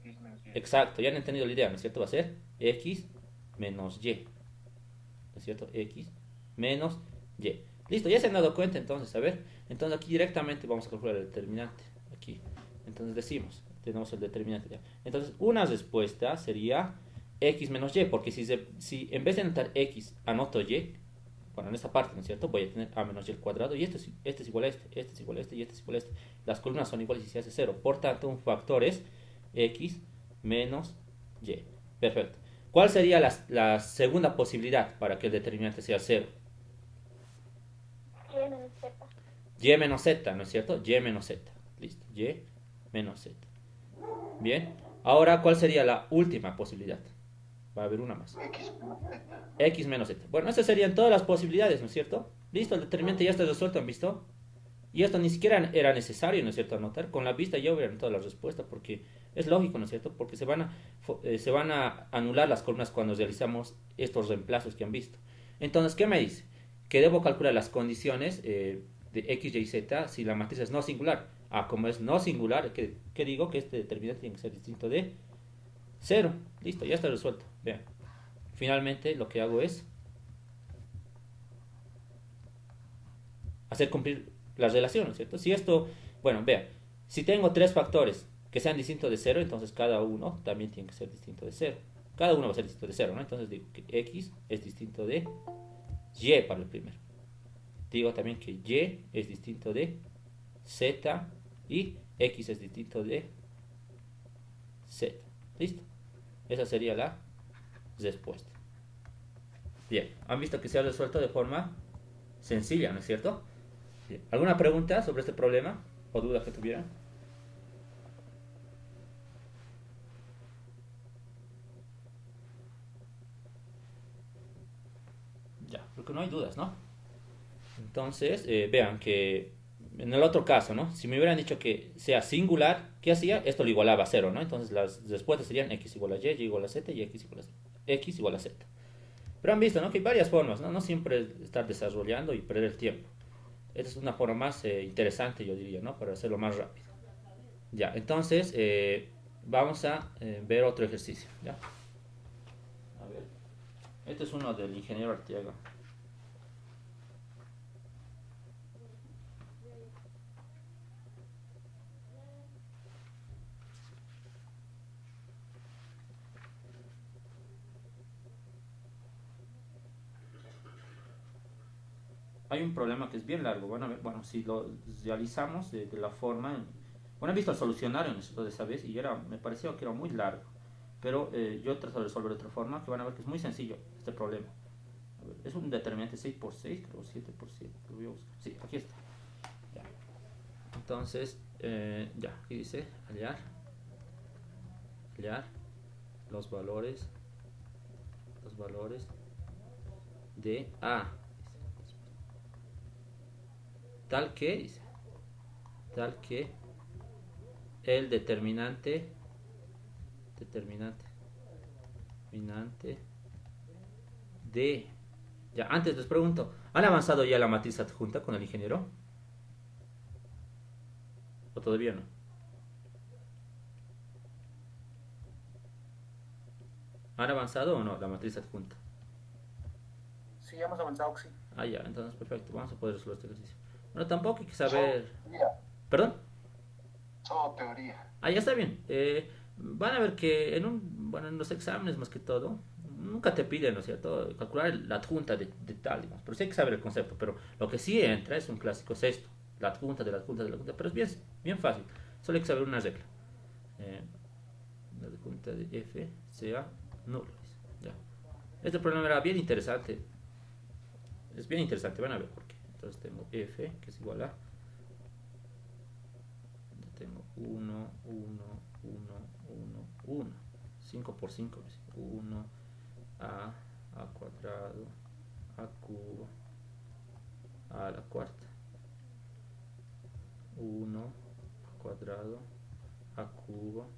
X menos Y. Exacto, ya han entendido la idea, ¿no es cierto? Va a ser x menos y. ¿No es cierto? X menos y. Listo, ya se han dado cuenta entonces, a ver. Entonces aquí directamente vamos a calcular el determinante. Aquí. Entonces decimos, tenemos el determinante ya. Entonces una respuesta sería x menos y, porque si en vez de anotar x anoto y, bueno, en esta parte, ¿no es cierto? Voy a tener a menos y al cuadrado y este es igual a este es igual a este y este es igual a este. Las columnas son iguales y se hace 0. Por tanto, un factor es x menos y. Perfecto. ¿Cuál sería la segunda posibilidad para que el determinante sea 0? Y menos z. Y menos z, ¿no es cierto? Y menos z. Listo. Y menos z. Bien. Ahora, ¿cuál sería la última posibilidad? Va a haber una más. X menos z. Bueno, esas serían todas las posibilidades, ¿no es cierto? Listo, el determinante ya está resuelto, ¿han visto? Y esto ni siquiera era necesario, ¿no es cierto?, anotar. Con la vista ya hubiera anotado la respuesta, porque es lógico, ¿no es cierto? Porque se van a anular las columnas cuando realizamos estos reemplazos que han visto. Entonces, ¿qué me dice? Que debo calcular las condiciones de x, y, z si la matriz es no singular. Ah, como es no singular, ¿qué digo? Que este determinante tiene que ser distinto de 0. Listo, ya está resuelto. Vean. Finalmente, lo que hago es hacer cumplir la relación, ¿no es cierto? Si esto, bueno, vean, si tengo tres factores que sean distintos de 0, entonces cada uno también tiene que ser distinto de 0. Cada uno va a ser distinto de 0, ¿no? Entonces digo que x es distinto de y para el primero. Digo también que y es distinto de z y x es distinto de z. ¿Listo? Esa sería la respuesta. Bien, han visto que se ha resuelto de forma sencilla, ¿no es cierto? Bien. ¿Alguna pregunta sobre este problema o duda que tuvieran? Ya, porque no hay dudas, ¿no? Entonces, vean que en el otro caso, ¿no? Si me hubieran dicho que sea singular, ¿qué hacía? Esto lo igualaba a 0, ¿no? Entonces las respuestas serían x igual a y, y igual a z y x igual a z. Pero han visto, ¿no?, que hay varias formas, ¿no? No siempre estar desarrollando y perder el tiempo. Esta es una forma más interesante, yo diría, ¿no? Para hacerlo más rápido. Ya, entonces vamos a ver otro ejercicio, ¿ya? A ver. Este es uno del ingeniero Arteaga. Hay un problema que es bien largo. Bueno, si lo realizamos de la forma... Bueno, he visto el solucionario de esa vez y me pareció que era muy largo. Pero yo he tratado de resolver de otra forma, que van a ver que es muy sencillo este problema. A ver, es un determinante 6 por 6, creo, 7 por 7. Lo voy a buscar. Sí, aquí está. Ya. Entonces, ya, aquí dice hallar los valores de A. Tal que el determinante de... Ya, antes les pregunto, ¿han avanzado ya la matriz adjunta con el ingeniero? ¿O todavía no? ¿Han avanzado o no la matriz adjunta? Sí, hemos avanzado, sí. Ah, ya, entonces perfecto, vamos a poder resolver este ejercicio. Bueno, tampoco hay que saber... Mira, ¿Perdón? solo teoría. Ah, ya está bien. Van a ver que en los exámenes más que todo, nunca te piden, ¿no es cierto?, calcular la adjunta de tal, digamos. Pero sí hay que saber el concepto. Pero lo que sí entra es un clásico, es esto. La adjunta de la adjunta de la adjunta. Pero es bien, bien fácil. Solo hay que saber una regla. La adjunta de f sea nulo. Ya. Este problema era bien interesante. Es bien interesante, van a ver por qué. Entonces tengo f, que es igual a tengo 1, 1, 1, 1, 1. 5 por 5, 1 a cuadrado, a cubo, a la cuarta. 1 al cuadrado, a cubo,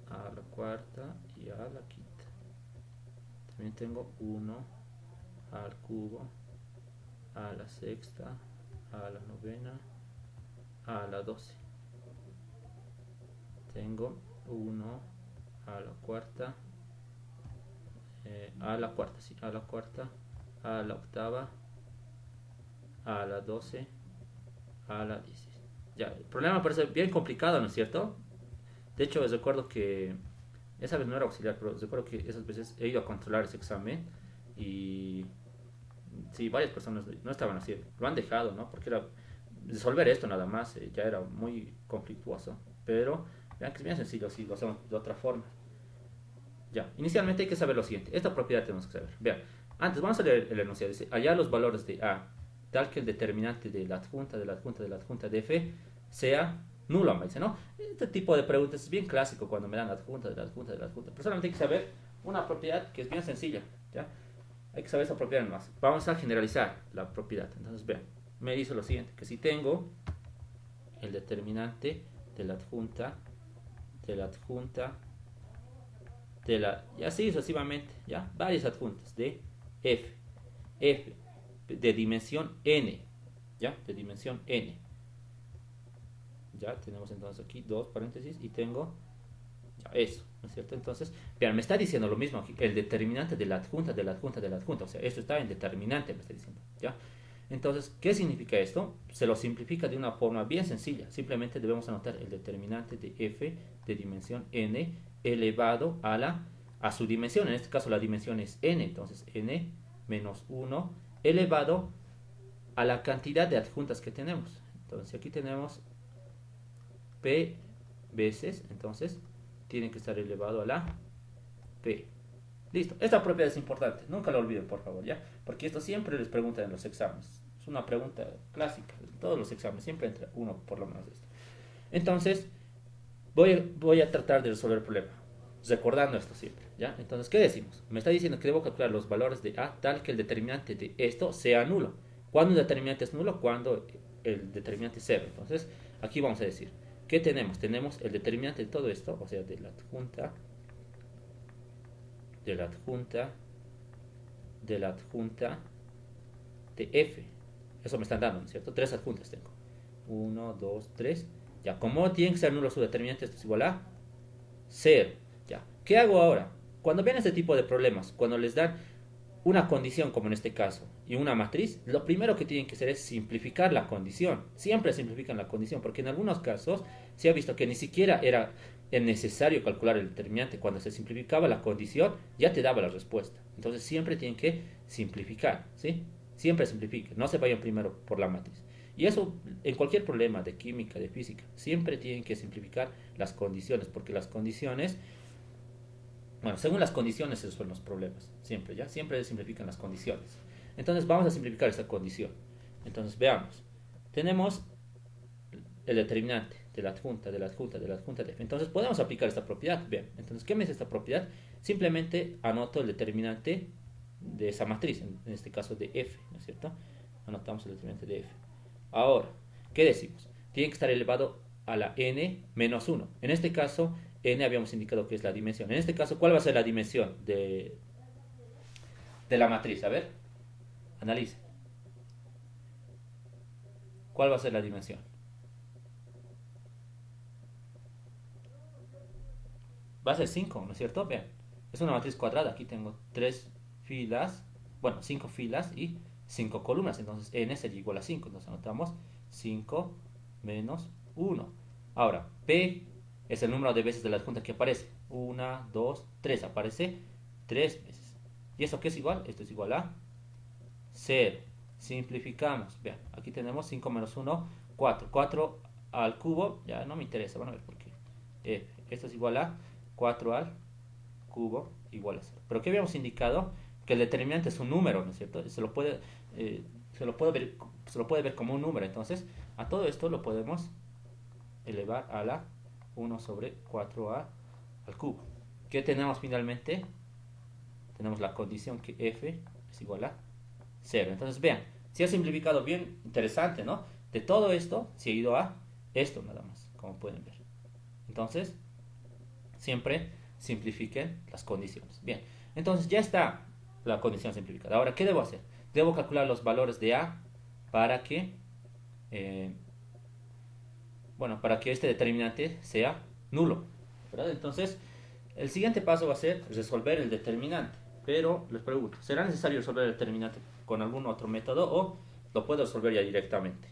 a la cuarta y a la quinta. También tengo 1 al cubo, a la sexta, a la novena, a la 12. Tengo 1 a la cuarta, a la cuarta, sí, a la cuarta, a la octava, a la 12, a la 10. Ya, el problema parece bien complicado, ¿no es cierto? De hecho, recuerdo que esa vez no era auxiliar, pero recuerdo que esas veces he ido a controlar ese examen y sí, varias personas no estaban así, lo han dejado, ¿no? Porque era resolver esto nada más, ya era muy conflictuoso, pero vean que es bien sencillo si lo hacemos de otra forma. Ya, inicialmente hay que saber lo siguiente, esta propiedad tenemos que saber. Vean, antes vamos a leer el enunciado, dice, hallar los valores de A, tal que el determinante de la adjunta, de la adjunta, de la adjunta de F sea nulo, me dice, ¿no? Este tipo de preguntas es bien clásico cuando me dan la adjunta, de la adjunta, de la adjunta, pero solamente hay que saber una propiedad que es bien sencilla, ¿ya? Hay que saber esa propiedad nomás. Vamos a generalizar la propiedad, entonces vean, me dice lo siguiente, que si tengo el determinante de la adjunta, de la adjunta, de la, y así sucesivamente, ya, varias adjuntas de F de dimensión n, ya, de dimensión n, ya tenemos entonces aquí dos paréntesis y tengo ya, eso, ¿no es cierto? Entonces, vean, me está diciendo lo mismo aquí, el determinante de la adjunta, de la adjunta, de la adjunta, o sea, esto está en determinante, me está diciendo, ya. Entonces, ¿qué significa esto? Se lo simplifica de una forma bien sencilla. Simplemente debemos anotar el determinante de f de dimensión n elevado a su dimensión. En este caso la dimensión es n, entonces n menos 1 elevado a la cantidad de adjuntas que tenemos. Entonces aquí tenemos p veces, entonces tiene que estar elevado a la p. Listo, esta propiedad es importante, nunca lo olviden por favor, ¿ya? Porque esto siempre les preguntan en los exámenes. Es una pregunta clásica, en todos los exámenes, siempre entra uno por lo menos de esto. Entonces, voy a tratar de resolver el problema, recordando esto siempre, ¿ya? Entonces, ¿qué decimos? Me está diciendo que debo calcular los valores de A tal que el determinante de esto sea nulo. ¿Cuándo un determinante es nulo? Cuando el determinante es 0. Entonces, aquí vamos a decir, ¿qué tenemos? Tenemos el determinante de todo esto, o sea, de la adjunta, de la adjunta, de la adjunta de F. Eso me están dando, ¿no es cierto? 3 adjuntas tengo. 1, 2, 3. Ya, como tiene que ser nulo su determinante, esto es igual a 0. Ya, ¿qué hago ahora? Cuando ven este tipo de problemas, cuando les dan una condición, como en este caso, y una matriz, lo primero que tienen que hacer es simplificar la condición. Siempre simplifican la condición, porque en algunos casos se ha visto que ni siquiera era necesario calcular el determinante. Cuando se simplificaba la condición, ya te daba la respuesta. Entonces siempre tienen que simplificar, ¿sí? Siempre simplifiquen, no se vayan primero por la matriz. Y eso en cualquier problema de química, de física, siempre tienen que simplificar las condiciones, porque las condiciones, bueno, según las condiciones se resuelven los problemas, siempre, ¿ya? Siempre simplifican las condiciones. Entonces vamos a simplificar esta condición. Entonces veamos, tenemos el determinante de la adjunta, de la adjunta, de la adjunta de F. Entonces podemos aplicar esta propiedad. Bien, entonces, ¿qué me dice esta propiedad? Simplemente anoto el determinante de esa matriz, en este caso de F, ¿no es cierto? Anotamos el determinante de F. Ahora, ¿qué decimos? Tiene que estar elevado a la n menos 1. En este caso, n habíamos indicado que es la dimensión. En este caso, ¿cuál va a ser la dimensión de la matriz? A ver, analice. ¿Cuál va a ser la dimensión? Va a ser 5, ¿no es cierto? Vean, es una matriz cuadrada. Aquí tengo 3 filas, bueno, 5 filas y 5 columnas. Entonces, n sería igual a 5. Entonces, anotamos 5 menos 1. Ahora, p es el número de veces de la adjunta que aparece. 1, 2, 3. Aparece 3 veces. ¿Y eso qué es igual? Esto es igual a 0. Simplificamos. Vean, aquí tenemos 5 menos 1, 4. 4 al cubo, ya no me interesa. Van a ver por qué. Esto es igual a 4 al cubo igual a 0. Pero ¿qué habíamos indicado? Que el determinante es un número, ¿no es cierto? Se lo puede ver como un número. Entonces, a todo esto lo podemos elevar a la 1 sobre 4a al cubo. ¿Qué tenemos finalmente? Tenemos la condición que f es igual a 0. Entonces vean, si ha simplificado bien, interesante, ¿no? De todo esto se ha ido a esto nada más, como pueden ver. Entonces, siempre simplifiquen las condiciones. Bien, entonces ya está la condición simplificada. Ahora, ¿qué debo hacer? Debo calcular los valores de a para que, para que este determinante sea nulo, ¿verdad? Entonces, el siguiente paso va a ser resolver el determinante. Pero les pregunto, ¿será necesario resolver el determinante con algún otro método o lo puedo resolver ya directamente?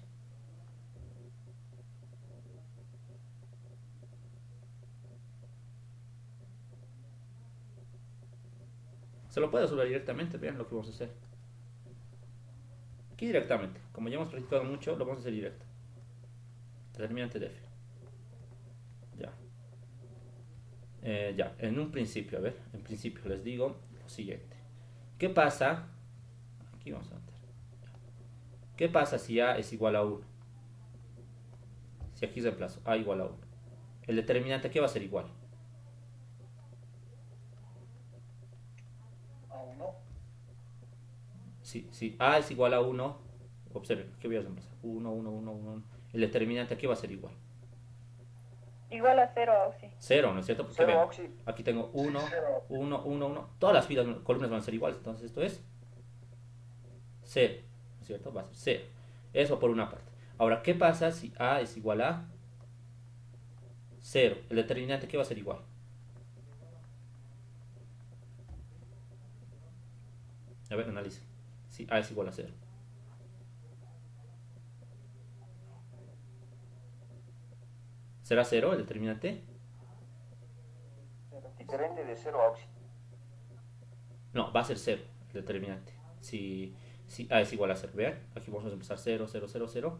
Se lo puede resolver directamente, vean lo que vamos a hacer. Aquí directamente, como ya hemos practicado mucho, lo vamos a hacer directo. Determinante de f. Ya. Ya, en un principio, a ver, en principio les digo lo siguiente. ¿Qué pasa? Aquí vamos a meter. ¿Qué pasa si a es igual a 1? Si aquí reemplazo a igual a 1. El determinante, ¿qué va a ser igual? A 1. Si a es igual a 1, observen, ¿qué voy a reemplazar? 1, 1, 1, 1. El determinante, ¿qué va a ser igual? Igual a 0, Auxi. 0, ¿no es cierto? Porque 0, vean, Auxi. aquí tengo 1, Cero. 1, 1, 1. Todas las filas, columnas van a ser iguales. Entonces esto es 0, ¿no es cierto? Va a ser 0. Eso por una parte. Ahora, ¿qué pasa si a es igual a 0? El determinante, ¿qué va a ser igual? A ver, analiza. Si a es igual a 0. ¿Será 0 el determinante? Diferente de 0, Auxi. No, va a ser 0 el determinante. Si a es igual a 0. Vean, aquí vamos a empezar 0, 0, 0, 0.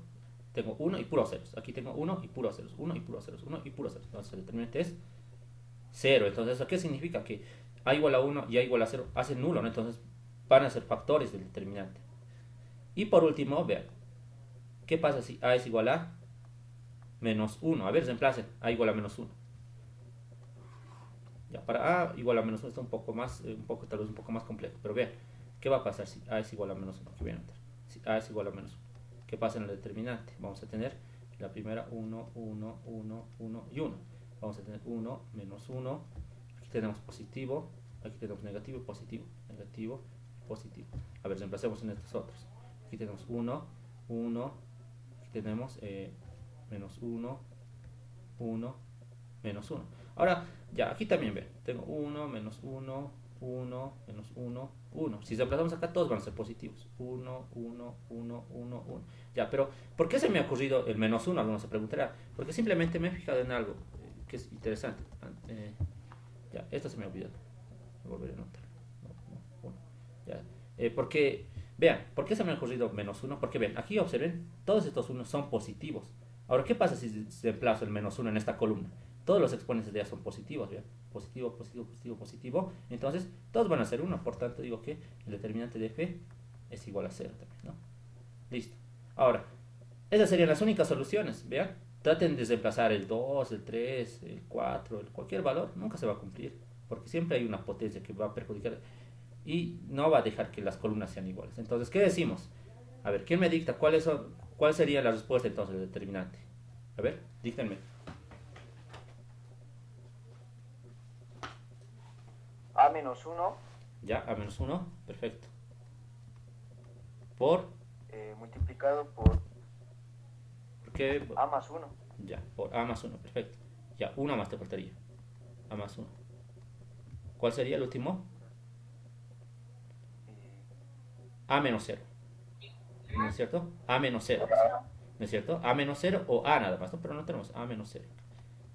Tengo 1 y puros ceros. Aquí tengo 1 y puros ceros. 1 y puros ceros. 1 y puros ceros. Entonces el determinante es 0. Entonces, ¿eso qué significa? Que a igual a 1 y a igual a 0 hacen nulo, ¿no? Entonces van a ser factores del determinante. Y por último, vean, ¿qué pasa si a es igual a menos 1? A ver, reemplacen a igual a menos 1. Ya, para a igual a menos 1 está un poco más, tal vez un poco más complejo. Pero vean, ¿qué va a pasar si a es igual a menos 1? Aquí voy a anotar. Si a es igual a menos 1. ¿Qué pasa en el determinante? Vamos a tener la primera 1, 1, 1, 1 y 1. Vamos a tener 1, menos 1. Aquí tenemos positivo. Aquí tenemos negativo y positivo. Negativo y positivo. A ver, reemplacemos en estos otros. Aquí tenemos 1, 1. Aquí tenemos menos 1, 1, menos 1. Ahora, ya, aquí también ven. Tengo 1, menos 1, 1, menos 1, 1. Si reemplazamos acá, todos van a ser positivos. 1, 1, 1, 1, 1. Ya, pero ¿por qué se me ha ocurrido el menos 1? Algunos se preguntará. Porque simplemente me he fijado en algo que es interesante. Ya, esto se me ha olvidado. Volveré a anotar. No, 1. Ya. Porque, vean, ¿por qué se me ha ocurrido menos 1? Porque ven, aquí observen, todos estos 1 son positivos. Ahora, ¿qué pasa si reemplazo el menos 1 en esta columna? Todos los exponentes de A son positivos, ¿vean? Positivo, positivo, positivo, positivo. Entonces, todos van a ser 1. Por tanto, digo que el determinante de f es igual a 0 también, ¿no? Listo. Ahora, esas serían las únicas soluciones, ¿vean? Traten de reemplazar el 2, el 3, el 4, cualquier valor. Nunca se va a cumplir. Porque siempre hay una potencia que va a perjudicar y no va a dejar que las columnas sean iguales. Entonces, ¿qué decimos? A ver, ¿quién me dicta cuál sería la respuesta entonces del determinante? A ver, díctenme. A menos 1. Ya, a menos 1, perfecto. Por Multiplicado por qué? A más 1. Ya, por a más 1, perfecto. Ya, una más te faltaría. A más 1. ¿Cuál sería el último? A menos 0. ¿No es cierto? A menos 0. ¿No es cierto? A menos 0 o A nada más, ¿no? Pero no tenemos A menos 0.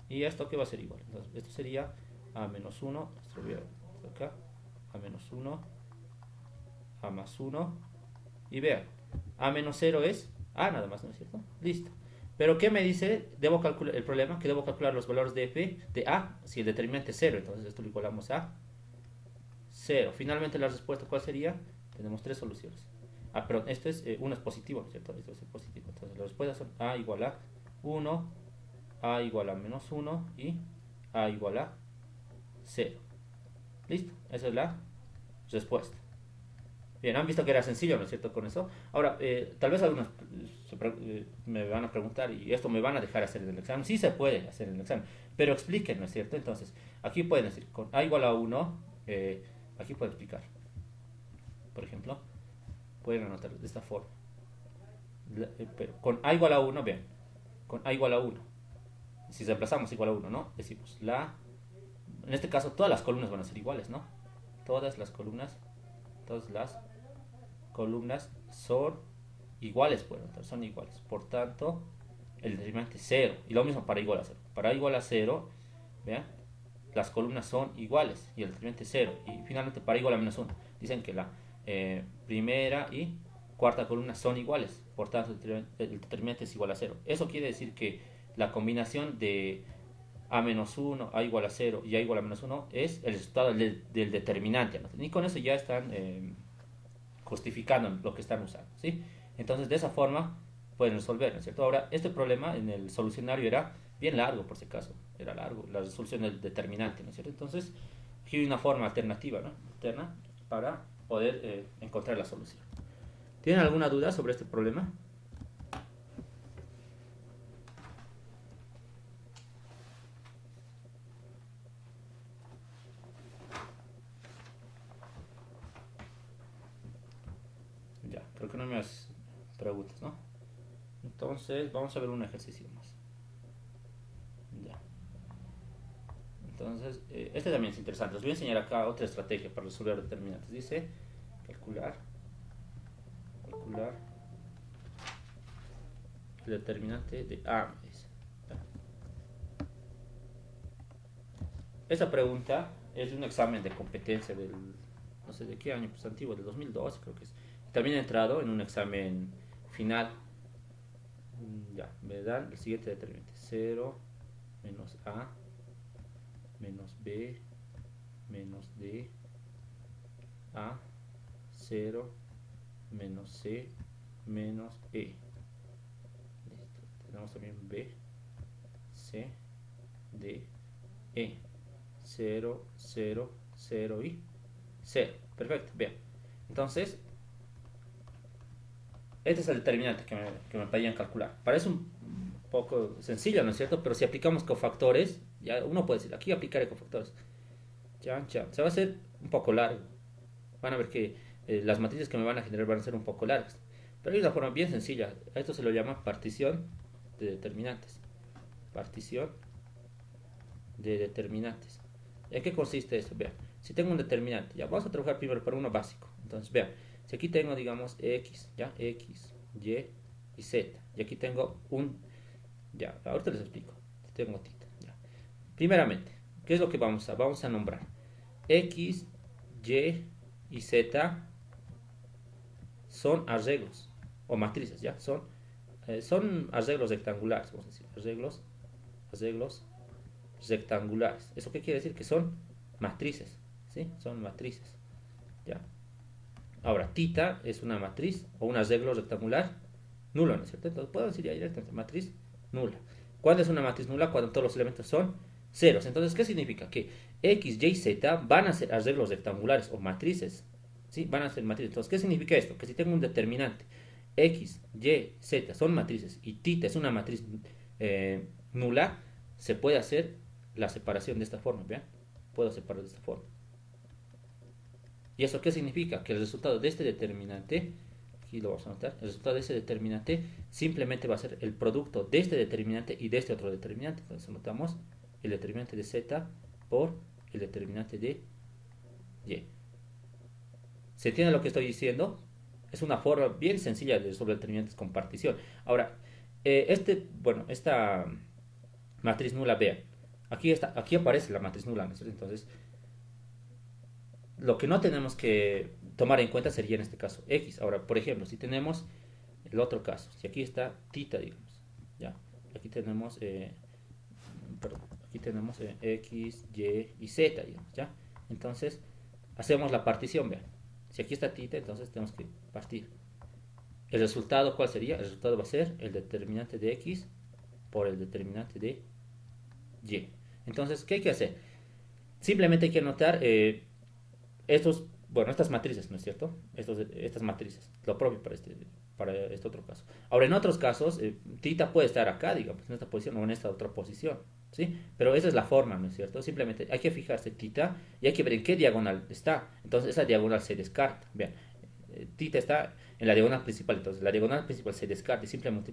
¿Y esto qué va a ser igual? Entonces, esto sería A menos 1. Esto lo voy a acá. A menos 1. A más 1. Y vean, A menos 0 es A nada más, ¿no es cierto? Listo. Pero ¿qué me dice? Debo calcular el problema, que debo calcular los valores de f de A, si el determinante es 0. Entonces esto lo igualamos a 0. Finalmente la respuesta, ¿cuál sería? Tenemos tres soluciones. Ah, perdón, uno es positivo, ¿no es cierto? Esto es positivo. Entonces las respuestas son A igual a 1, a igual a menos 1 y a igual a 0. Listo, esa es la respuesta. Bien, han visto que era sencillo, ¿no es cierto? Con eso. Ahora, tal vez algunos me van a preguntar, y esto me van a dejar hacer en el examen. Sí se puede hacer en el examen, pero expliquen, ¿no es cierto? Entonces, aquí pueden decir, con a igual a 1, aquí pueden explicar. Por ejemplo, pueden anotar de esta forma. Pero con a igual a 1, vean, con a igual a 1. Si reemplazamos igual a 1, ¿no? Decimos en este caso todas las columnas van a ser iguales, ¿no? Todas las columnas son iguales, son iguales. Por tanto, el determinante es 0. Y lo mismo para igual a 0. Para igual a 0, vean, las columnas son iguales y el determinante es 0. Y finalmente para igual a menos 1. Dicen que la primera y cuarta columna son iguales. Por tanto, el determinante es igual a 0. Eso quiere decir que la combinación de a menos 1, a igual a 0 y a igual a menos 1 es el resultado del determinante, ¿no? Y con eso ya están justificando lo que están usando, ¿sí? Entonces, de esa forma pueden resolver, ¿no es cierto? Ahora, este problema en el solucionario era bien largo, por si acaso. Era largo, la resolución del determinante, ¿no es cierto? Entonces, aquí hay una forma alternativa, ¿no? Alterna para poder encontrar la solución. ¿Tienen alguna duda sobre este problema? Ya, creo que no me has preguntas, ¿no? Entonces, vamos a ver un ejercicio más. Ya. Entonces, este también es interesante. Les voy a enseñar acá otra estrategia para resolver determinantes. Dice, calcular el determinante de A. Esta pregunta es de un examen de competencia del, no sé de qué año, pues antiguo, del 2012 creo que es. También he entrado en un examen final. Ya, me dan el siguiente determinante. 0 menos A menos B menos D A 0 menos C menos E. Listo. Tenemos también B, C, D, E. 0, 0, 0 y 0. Perfecto, bien. Entonces, este es el determinante que me pedían calcular. Parece un poco sencillo, ¿no es cierto? Pero si aplicamos cofactores, ya uno puede decir, aquí aplicaré cofactores. Chan, chan. Se va a hacer un poco largo. Van a ver que las matrices que me van a generar van a ser un poco largas. Pero hay una forma bien sencilla. A esto se lo llama partición de determinantes. Partición de determinantes. ¿En qué consiste esto? Vean, si tengo un determinante, ya vamos a trabajar primero para uno básico. Entonces, vean, si aquí tengo, digamos, X, ya, X, Y y Z, y aquí tengo ya, ahorita les explico, tengo tita, ya. Primeramente, ¿qué es lo que vamos a nombrar? X, Y y Z son arreglos, o matrices, ya, son arreglos rectangulares, vamos a decir, arreglos rectangulares. ¿Eso qué quiere decir? Que son matrices, ¿sí? Son matrices, ¿ya? Ahora, tita es una matriz o un arreglo rectangular nulo, ¿no es cierto? Entonces puedo decir ya directamente matriz nula. ¿Cuándo es una matriz nula? Cuando todos los elementos son ceros. Entonces, ¿qué significa? Que X, Y, Z van a ser arreglos rectangulares o matrices, ¿sí? Van a ser matrices. Entonces, ¿qué significa esto? Que si tengo un determinante X, Y, Z son matrices y tita es una matriz nula, se puede hacer la separación de esta forma, ¿vean? Puedo separar de esta forma. ¿Y eso qué significa? Que el resultado de este determinante, aquí lo vamos a anotar, el resultado de este determinante simplemente va a ser el producto de este determinante y de este otro determinante. Entonces anotamos el determinante de Z por el determinante de Y. ¿Se entiende lo que estoy diciendo? Es una forma bien sencilla de resolver determinantes con partición. Ahora, esta matriz nula, vean, aquí aparece la matriz nula, ¿no? Entonces, lo que no tenemos que tomar en cuenta sería en este caso X. Ahora, por ejemplo, si tenemos el otro caso, si aquí está tita, digamos, ya, aquí tenemos, X, Y y Z, digamos, ya. Entonces, hacemos la partición, vean. Si aquí está tita, entonces tenemos que partir. ¿El resultado cuál sería? El resultado va a ser el determinante de X por el determinante de Y. Entonces, ¿qué hay que hacer? Simplemente hay que anotar estas matrices, ¿no es cierto? Estas matrices, lo propio para este otro caso. Ahora, en otros casos, tita puede estar acá, digamos, en esta posición o en esta otra posición, ¿sí? Pero esa es la forma, ¿no es cierto? Simplemente hay que fijarse tita y hay que ver en qué diagonal está. Entonces, esa diagonal se descarta. Vean, tita está en la diagonal principal, entonces la diagonal principal se descarta y simplemente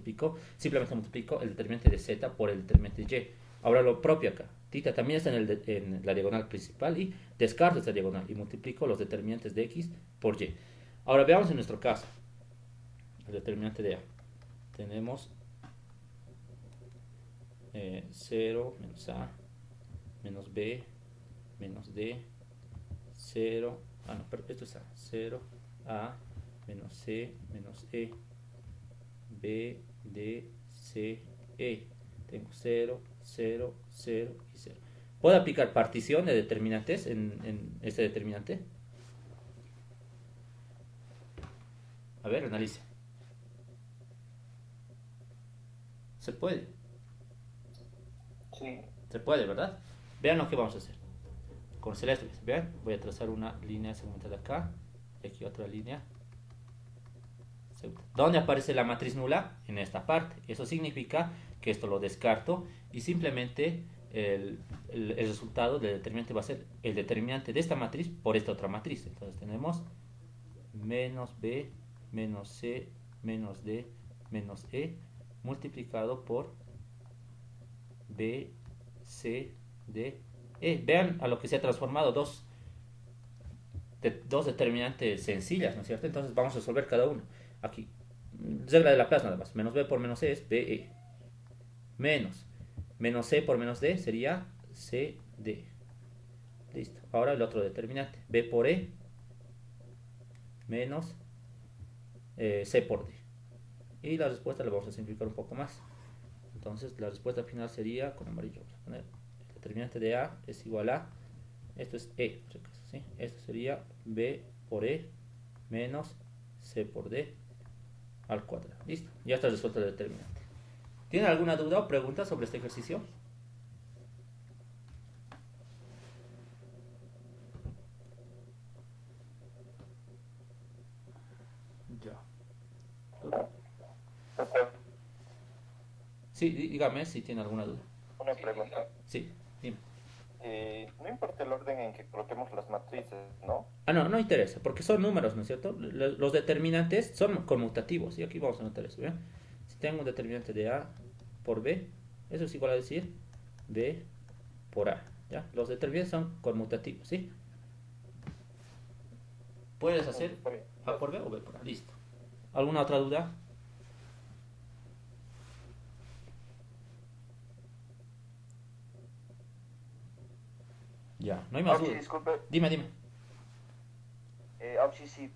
multiplico el determinante de z por el determinante de y. Ahora lo propio acá, tita también está en la diagonal principal y descarto esta diagonal y multiplico los determinantes de x por y. Ahora veamos en nuestro caso, el determinante de a. Tenemos 0 menos a menos b menos d 0, no, pero esto es a, 0 a menos c menos e b d c e. Tengo 0, 0, 0 y 0. ¿Puedo aplicar partición de determinantes en este determinante? A ver, analice. Se puede. Sí. Se puede, ¿verdad? Vean lo que vamos a hacer. Con celeste, vean, voy a trazar una línea segmental acá y aquí otra línea. ¿Dónde aparece la matriz nula? En esta parte. Eso significa que esto lo descarto y simplemente el resultado del determinante va a ser el determinante de esta matriz por esta otra matriz. Entonces tenemos menos b menos c menos d menos e multiplicado por b, c, d, e. Vean a lo que se ha transformado dos determinantes sencillas, ¿no es cierto? Entonces vamos a resolver cada uno. Aquí, regla de Laplace nada más. Menos b por menos c es be. Menos c por menos d sería cd. Listo. Ahora el otro determinante. B por e menos c por d. Y la respuesta la vamos a simplificar un poco más. Entonces la respuesta final sería, con amarillo vamos a poner, el determinante de a es igual a, esto es e, ¿sí? Esto sería b por e menos c por d al cuadrado. Listo, ya está resuelto el determinante. ¿Tienen alguna duda o pregunta sobre este ejercicio? Ya. Sí, dígame si tiene alguna duda. Una pregunta. Sí, dime. No importa el orden en que coloquemos las matrices, ¿no? No, no interesa, porque son números, ¿no es cierto? Los determinantes son conmutativos, y aquí vamos a notar eso, ¿bien? Si tengo un determinante de A por B, eso es igual a decir B por A, ¿ya? Los determinantes son conmutativos, ¿sí? Puedes hacer A por B o B por A, listo. ¿Alguna otra duda? Ya, no hay más Auxi, dudas. disculpe. Dime. Auxi, si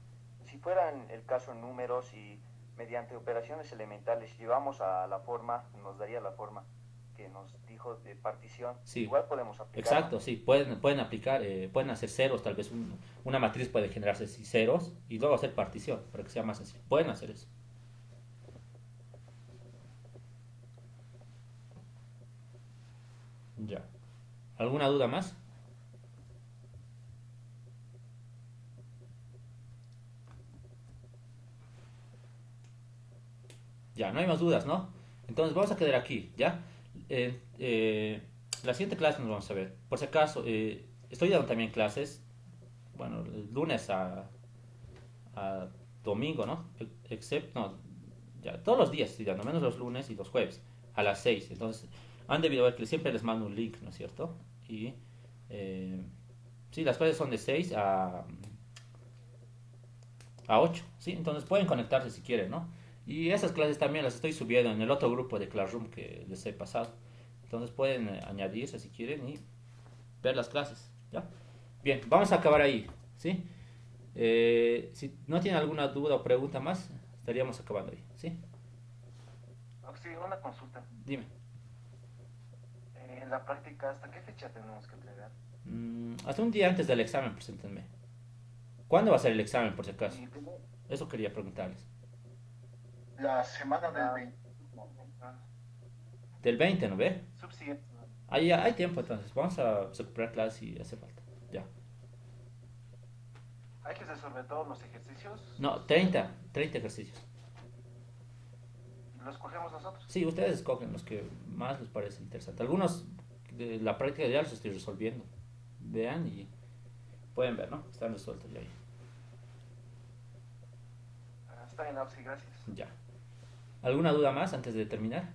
fueran el caso en números y mediante operaciones elementales llevamos a la forma, nos daría la forma que nos dijo de partición, Sí. igual podemos aplicar. Exacto, sí, pueden aplicar, pueden hacer ceros, tal vez una matriz puede generarse ceros y luego hacer partición para que sea más sencillo. Pueden hacer eso. Ya. ¿Alguna duda más? Ya, no hay más dudas, ¿no? Entonces vamos a quedar aquí, ¿ya? La siguiente clase nos vamos a ver. Por si acaso, estoy dando también clases, bueno, lunes a domingo, ¿no? Excepto, no, ya, todos los días estoy dando, menos los lunes y los jueves, a las 6. Entonces, han debido ver que siempre les mando un link, ¿no es cierto? Y, sí, las clases son de 6 a 8, ¿sí? Entonces pueden conectarse si quieren, ¿no? Y esas clases también las estoy subiendo en el otro grupo de Classroom que les he pasado. Entonces pueden añadirse si quieren y ver las clases, ¿ya? Bien, vamos a acabar ahí, ¿sí? Si no tienen alguna duda o pregunta más, estaríamos acabando ahí, ¿sí? Sí, una consulta. Dime. En la práctica, ¿hasta qué fecha tenemos que entregar? Hasta un día antes del examen, preséntenme. ¿Cuándo va a ser el examen, por si acaso? Eso quería preguntarles. La semana del 20. Del 20, ¿no ve? Subsiguiente. Hay tiempo entonces. Vamos a recuperar clases si hace falta. Ya. Hay que resolver todos los ejercicios. No, 30 ejercicios. ¿Los cogemos nosotros? Sí, ustedes escogen los que más les parece interesante. Algunos de la práctica ya los estoy resolviendo. Vean y pueden ver, ¿no? Están resueltos ya ahí. Está bien, Auxi, gracias. Ya. ¿Alguna duda más antes de terminar?